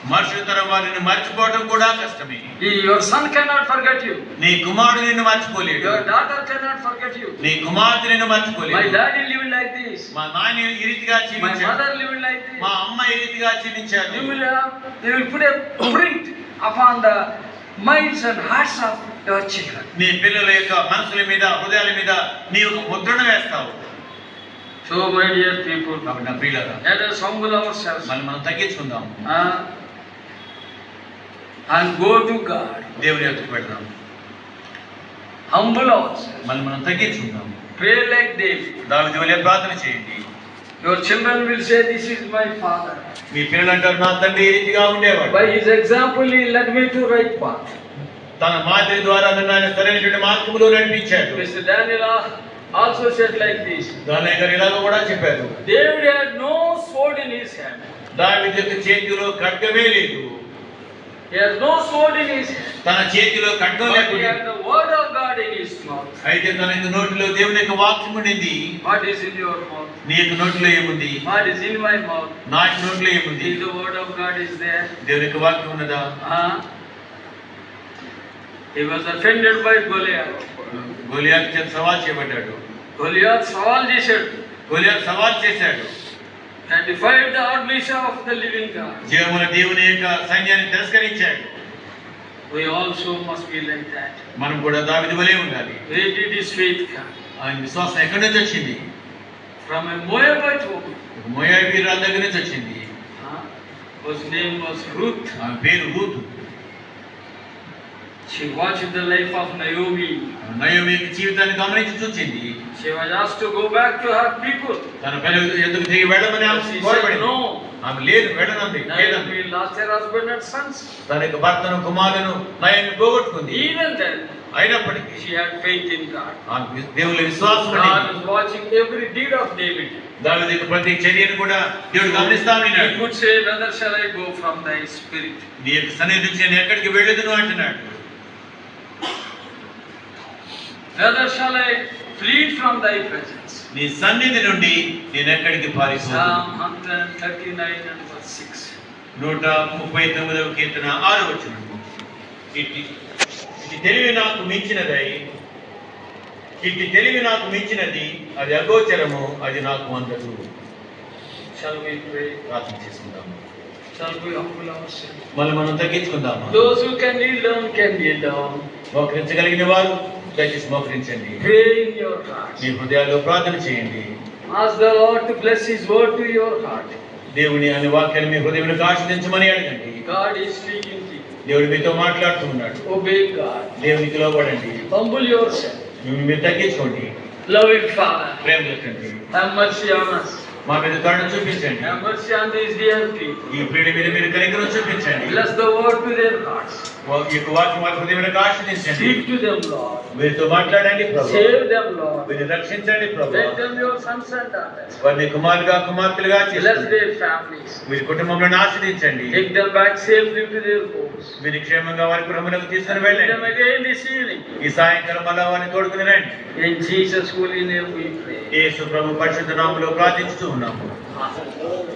మనుషుల తరం వారిని మర్చిపోవడం కూడా కష్టమే. Your son cannot forget you. నీ కుమారుడు నిన్ను మర్చిపోలేడు. Your daughter cannot forget you. నీ కుమార్తె నిన్ను మర్చిపోలేదు. My daddy lived like this. మా నాన్న ఈ రీతిగా My జీవించాడు. mother lived like this. మా అమ్మ ఈ రీతిగా జీవించారు. They will put a print upon the minds and hearts of your children. నీ పిల్లల యొక్క మనసుల మీద హృదయాల మీద నీ ఒక ముద్రను వేస్తావు. So my dear people, కాబట్టి నా ప్రియులారా, let us humble ourselves మనం తగ్గించుకుందాం. And go to God. దేవుని యొద్దకు వెళ్దాం. Humble ourselves. మనం తగ్గించుకుందాం. Pray like David. దావీదు వలె ప్రార్థన చేయండి. Your children will say, "This is my father." మీ పిల్లలు అంటారు నా తండ్రి ఈ రీతిగా ఉండేవాడు. By his example, he led me to right path. తన మాదిరి ద్వారా నన్ను ఆయన సరైనటువంటి మార్గంలో నడిపించాడు. Mr. Daniel also said like this. Daniel గారు ఇలాగ కూడా చెప్పారు. David had no sword in his hand. దావీదు యొక్క చేతిలో ఖడ్గమే లేదు. He has no sword in his hand. తన చేతిలో ఖడ్గం But he లేకుండా had the word of God in his mouth. అయితే తన యొక్క నోటిలో దేవుని యొక్క వాక్యం ఉండింది. What is in your mouth? నీ యొక్క నోటిలో ఏముంది? What is in my mouth? నా యొక్క నోటిలో ఏముంది? Is the word of God is there? దేవుని యొక్క వాక్యం ఉన్నదా? He was offended by Goliath. గొలియాతు చేత సవాల్ చేయబడ్డాడు. Goliath సవాల్ చేశాడు. గొలియాతు సవాల్ చేశాడు. And defied the armies of the living God. జీవముల దేవుని యొక్క సైన్యాన్ని తిరస్కరించాడు. We also must be like that. మనం కూడా దావీదు వలె ఉండాలి. Where did his faith come? ఆయన విశ్వాసం ఎక్కడి నుంచి వచ్చింది? From a Moabite woman. మోయాబీరాల దగ్గర నుంచి వచ్చింది. Whose name was Ruth. ఆమె పేరు Ruth. She watched the life of Naomi. Naomi యొక్క జీవితాన్ని గమనించి చూచింది. She was asked to go back to her people. తన పిల్లలు ఎందుకు తిరిగి వెళ్ళమని She కోరబడింది. said no. ఆమె లేదు వెళ్ళనంది. Naomi lost her husband and sons. తన యొక్క భర్తను కుమారులను నయోమి పోగొట్టుకుంది. Even then, అయినప్పటికీ she had faith in God. ఆమె దేవుని విశ్వాసం God ఉండింది. was watching every deed of David. దావీదు యొక్క ప్రతి చర్యను కూడా దేవుడు గమనిస్తా He ఉన్నాడు. could say, "Whether shall I go from thy spirit?" నీ యొక్క సన్నిధి నుంచి నేను ఎక్కడికి వెళ్ళదును అంటున్నాడు. Whether shall I flee from thy presence? నీ సన్నిధి నుండి నేను ఎక్కడికి పారిపోను. Psalm 139 and verse 6. 139వ కీర్తన 6వ వచనం. ఇట్టి తెలివి నాకు మించినదై, ఇట్టి తెలివి నాకు మించినది, అది అగోచరము, అది నాకు అందదు. Shall we pray? ప్రార్థన చేసుకుందాము. Shall we humble ourselves? మనం తగ్గించుకుందాము. Those who can kneel down can kneel down. మోకరించగలిగిన వారు దయచేసి మోకరించండి. Pray in your heart. మీ హృదయాల్లో ప్రార్థన చేయండి. Ask the Lord to bless His word to your heart. దేవుని అనే వాక్యాన్ని మీ హృదయంలో ఆశీర్వదించమని అడగండి. God is speaking to you. దేవుడు మీతో మాట్లాడుతూ ఉన్నాడు. Obey God. దేవునికి లోబడండి. Humble yourself. మీరు తగ్గించుకోండి. Loving Father, Prema లేకండి. have mercy on us. మా మీద కరుణ చూపించండి. Have mercy on these dear people. ఈ ప్రియుల మీద మీరు కనికరం చూపించండి. Bless the word to their hearts. ఈ వాక్యం వారి హృదయంలో ఆశీర్వదించండి. Speak to them, Lord. మీతో మాట్లాడండి ప్రభువా. Save them, Lord. మీరు రక్షించండి ప్రభువా. Let them your sons and daughters. వారిని కుమారులుగా కుమార్తెలుగా Bless చేసుకోండి. their families. వీరి కుటుంబంలో ఆశీర్వదించండి. Take them back safely to their homes. వీరి క్షేమంగా వారి గృహములకు తీసుకుని Bring them వెళ్ళండి. again this evening. ఈ సాయంకాలం మళ్ళా వారిని తోడుకుని రండి. In Jesus' holy name we pray. యేసు ప్రభు పరిశుద్ధ నామములో ప్రార్థించుతూ ఉన్నాము. Amen.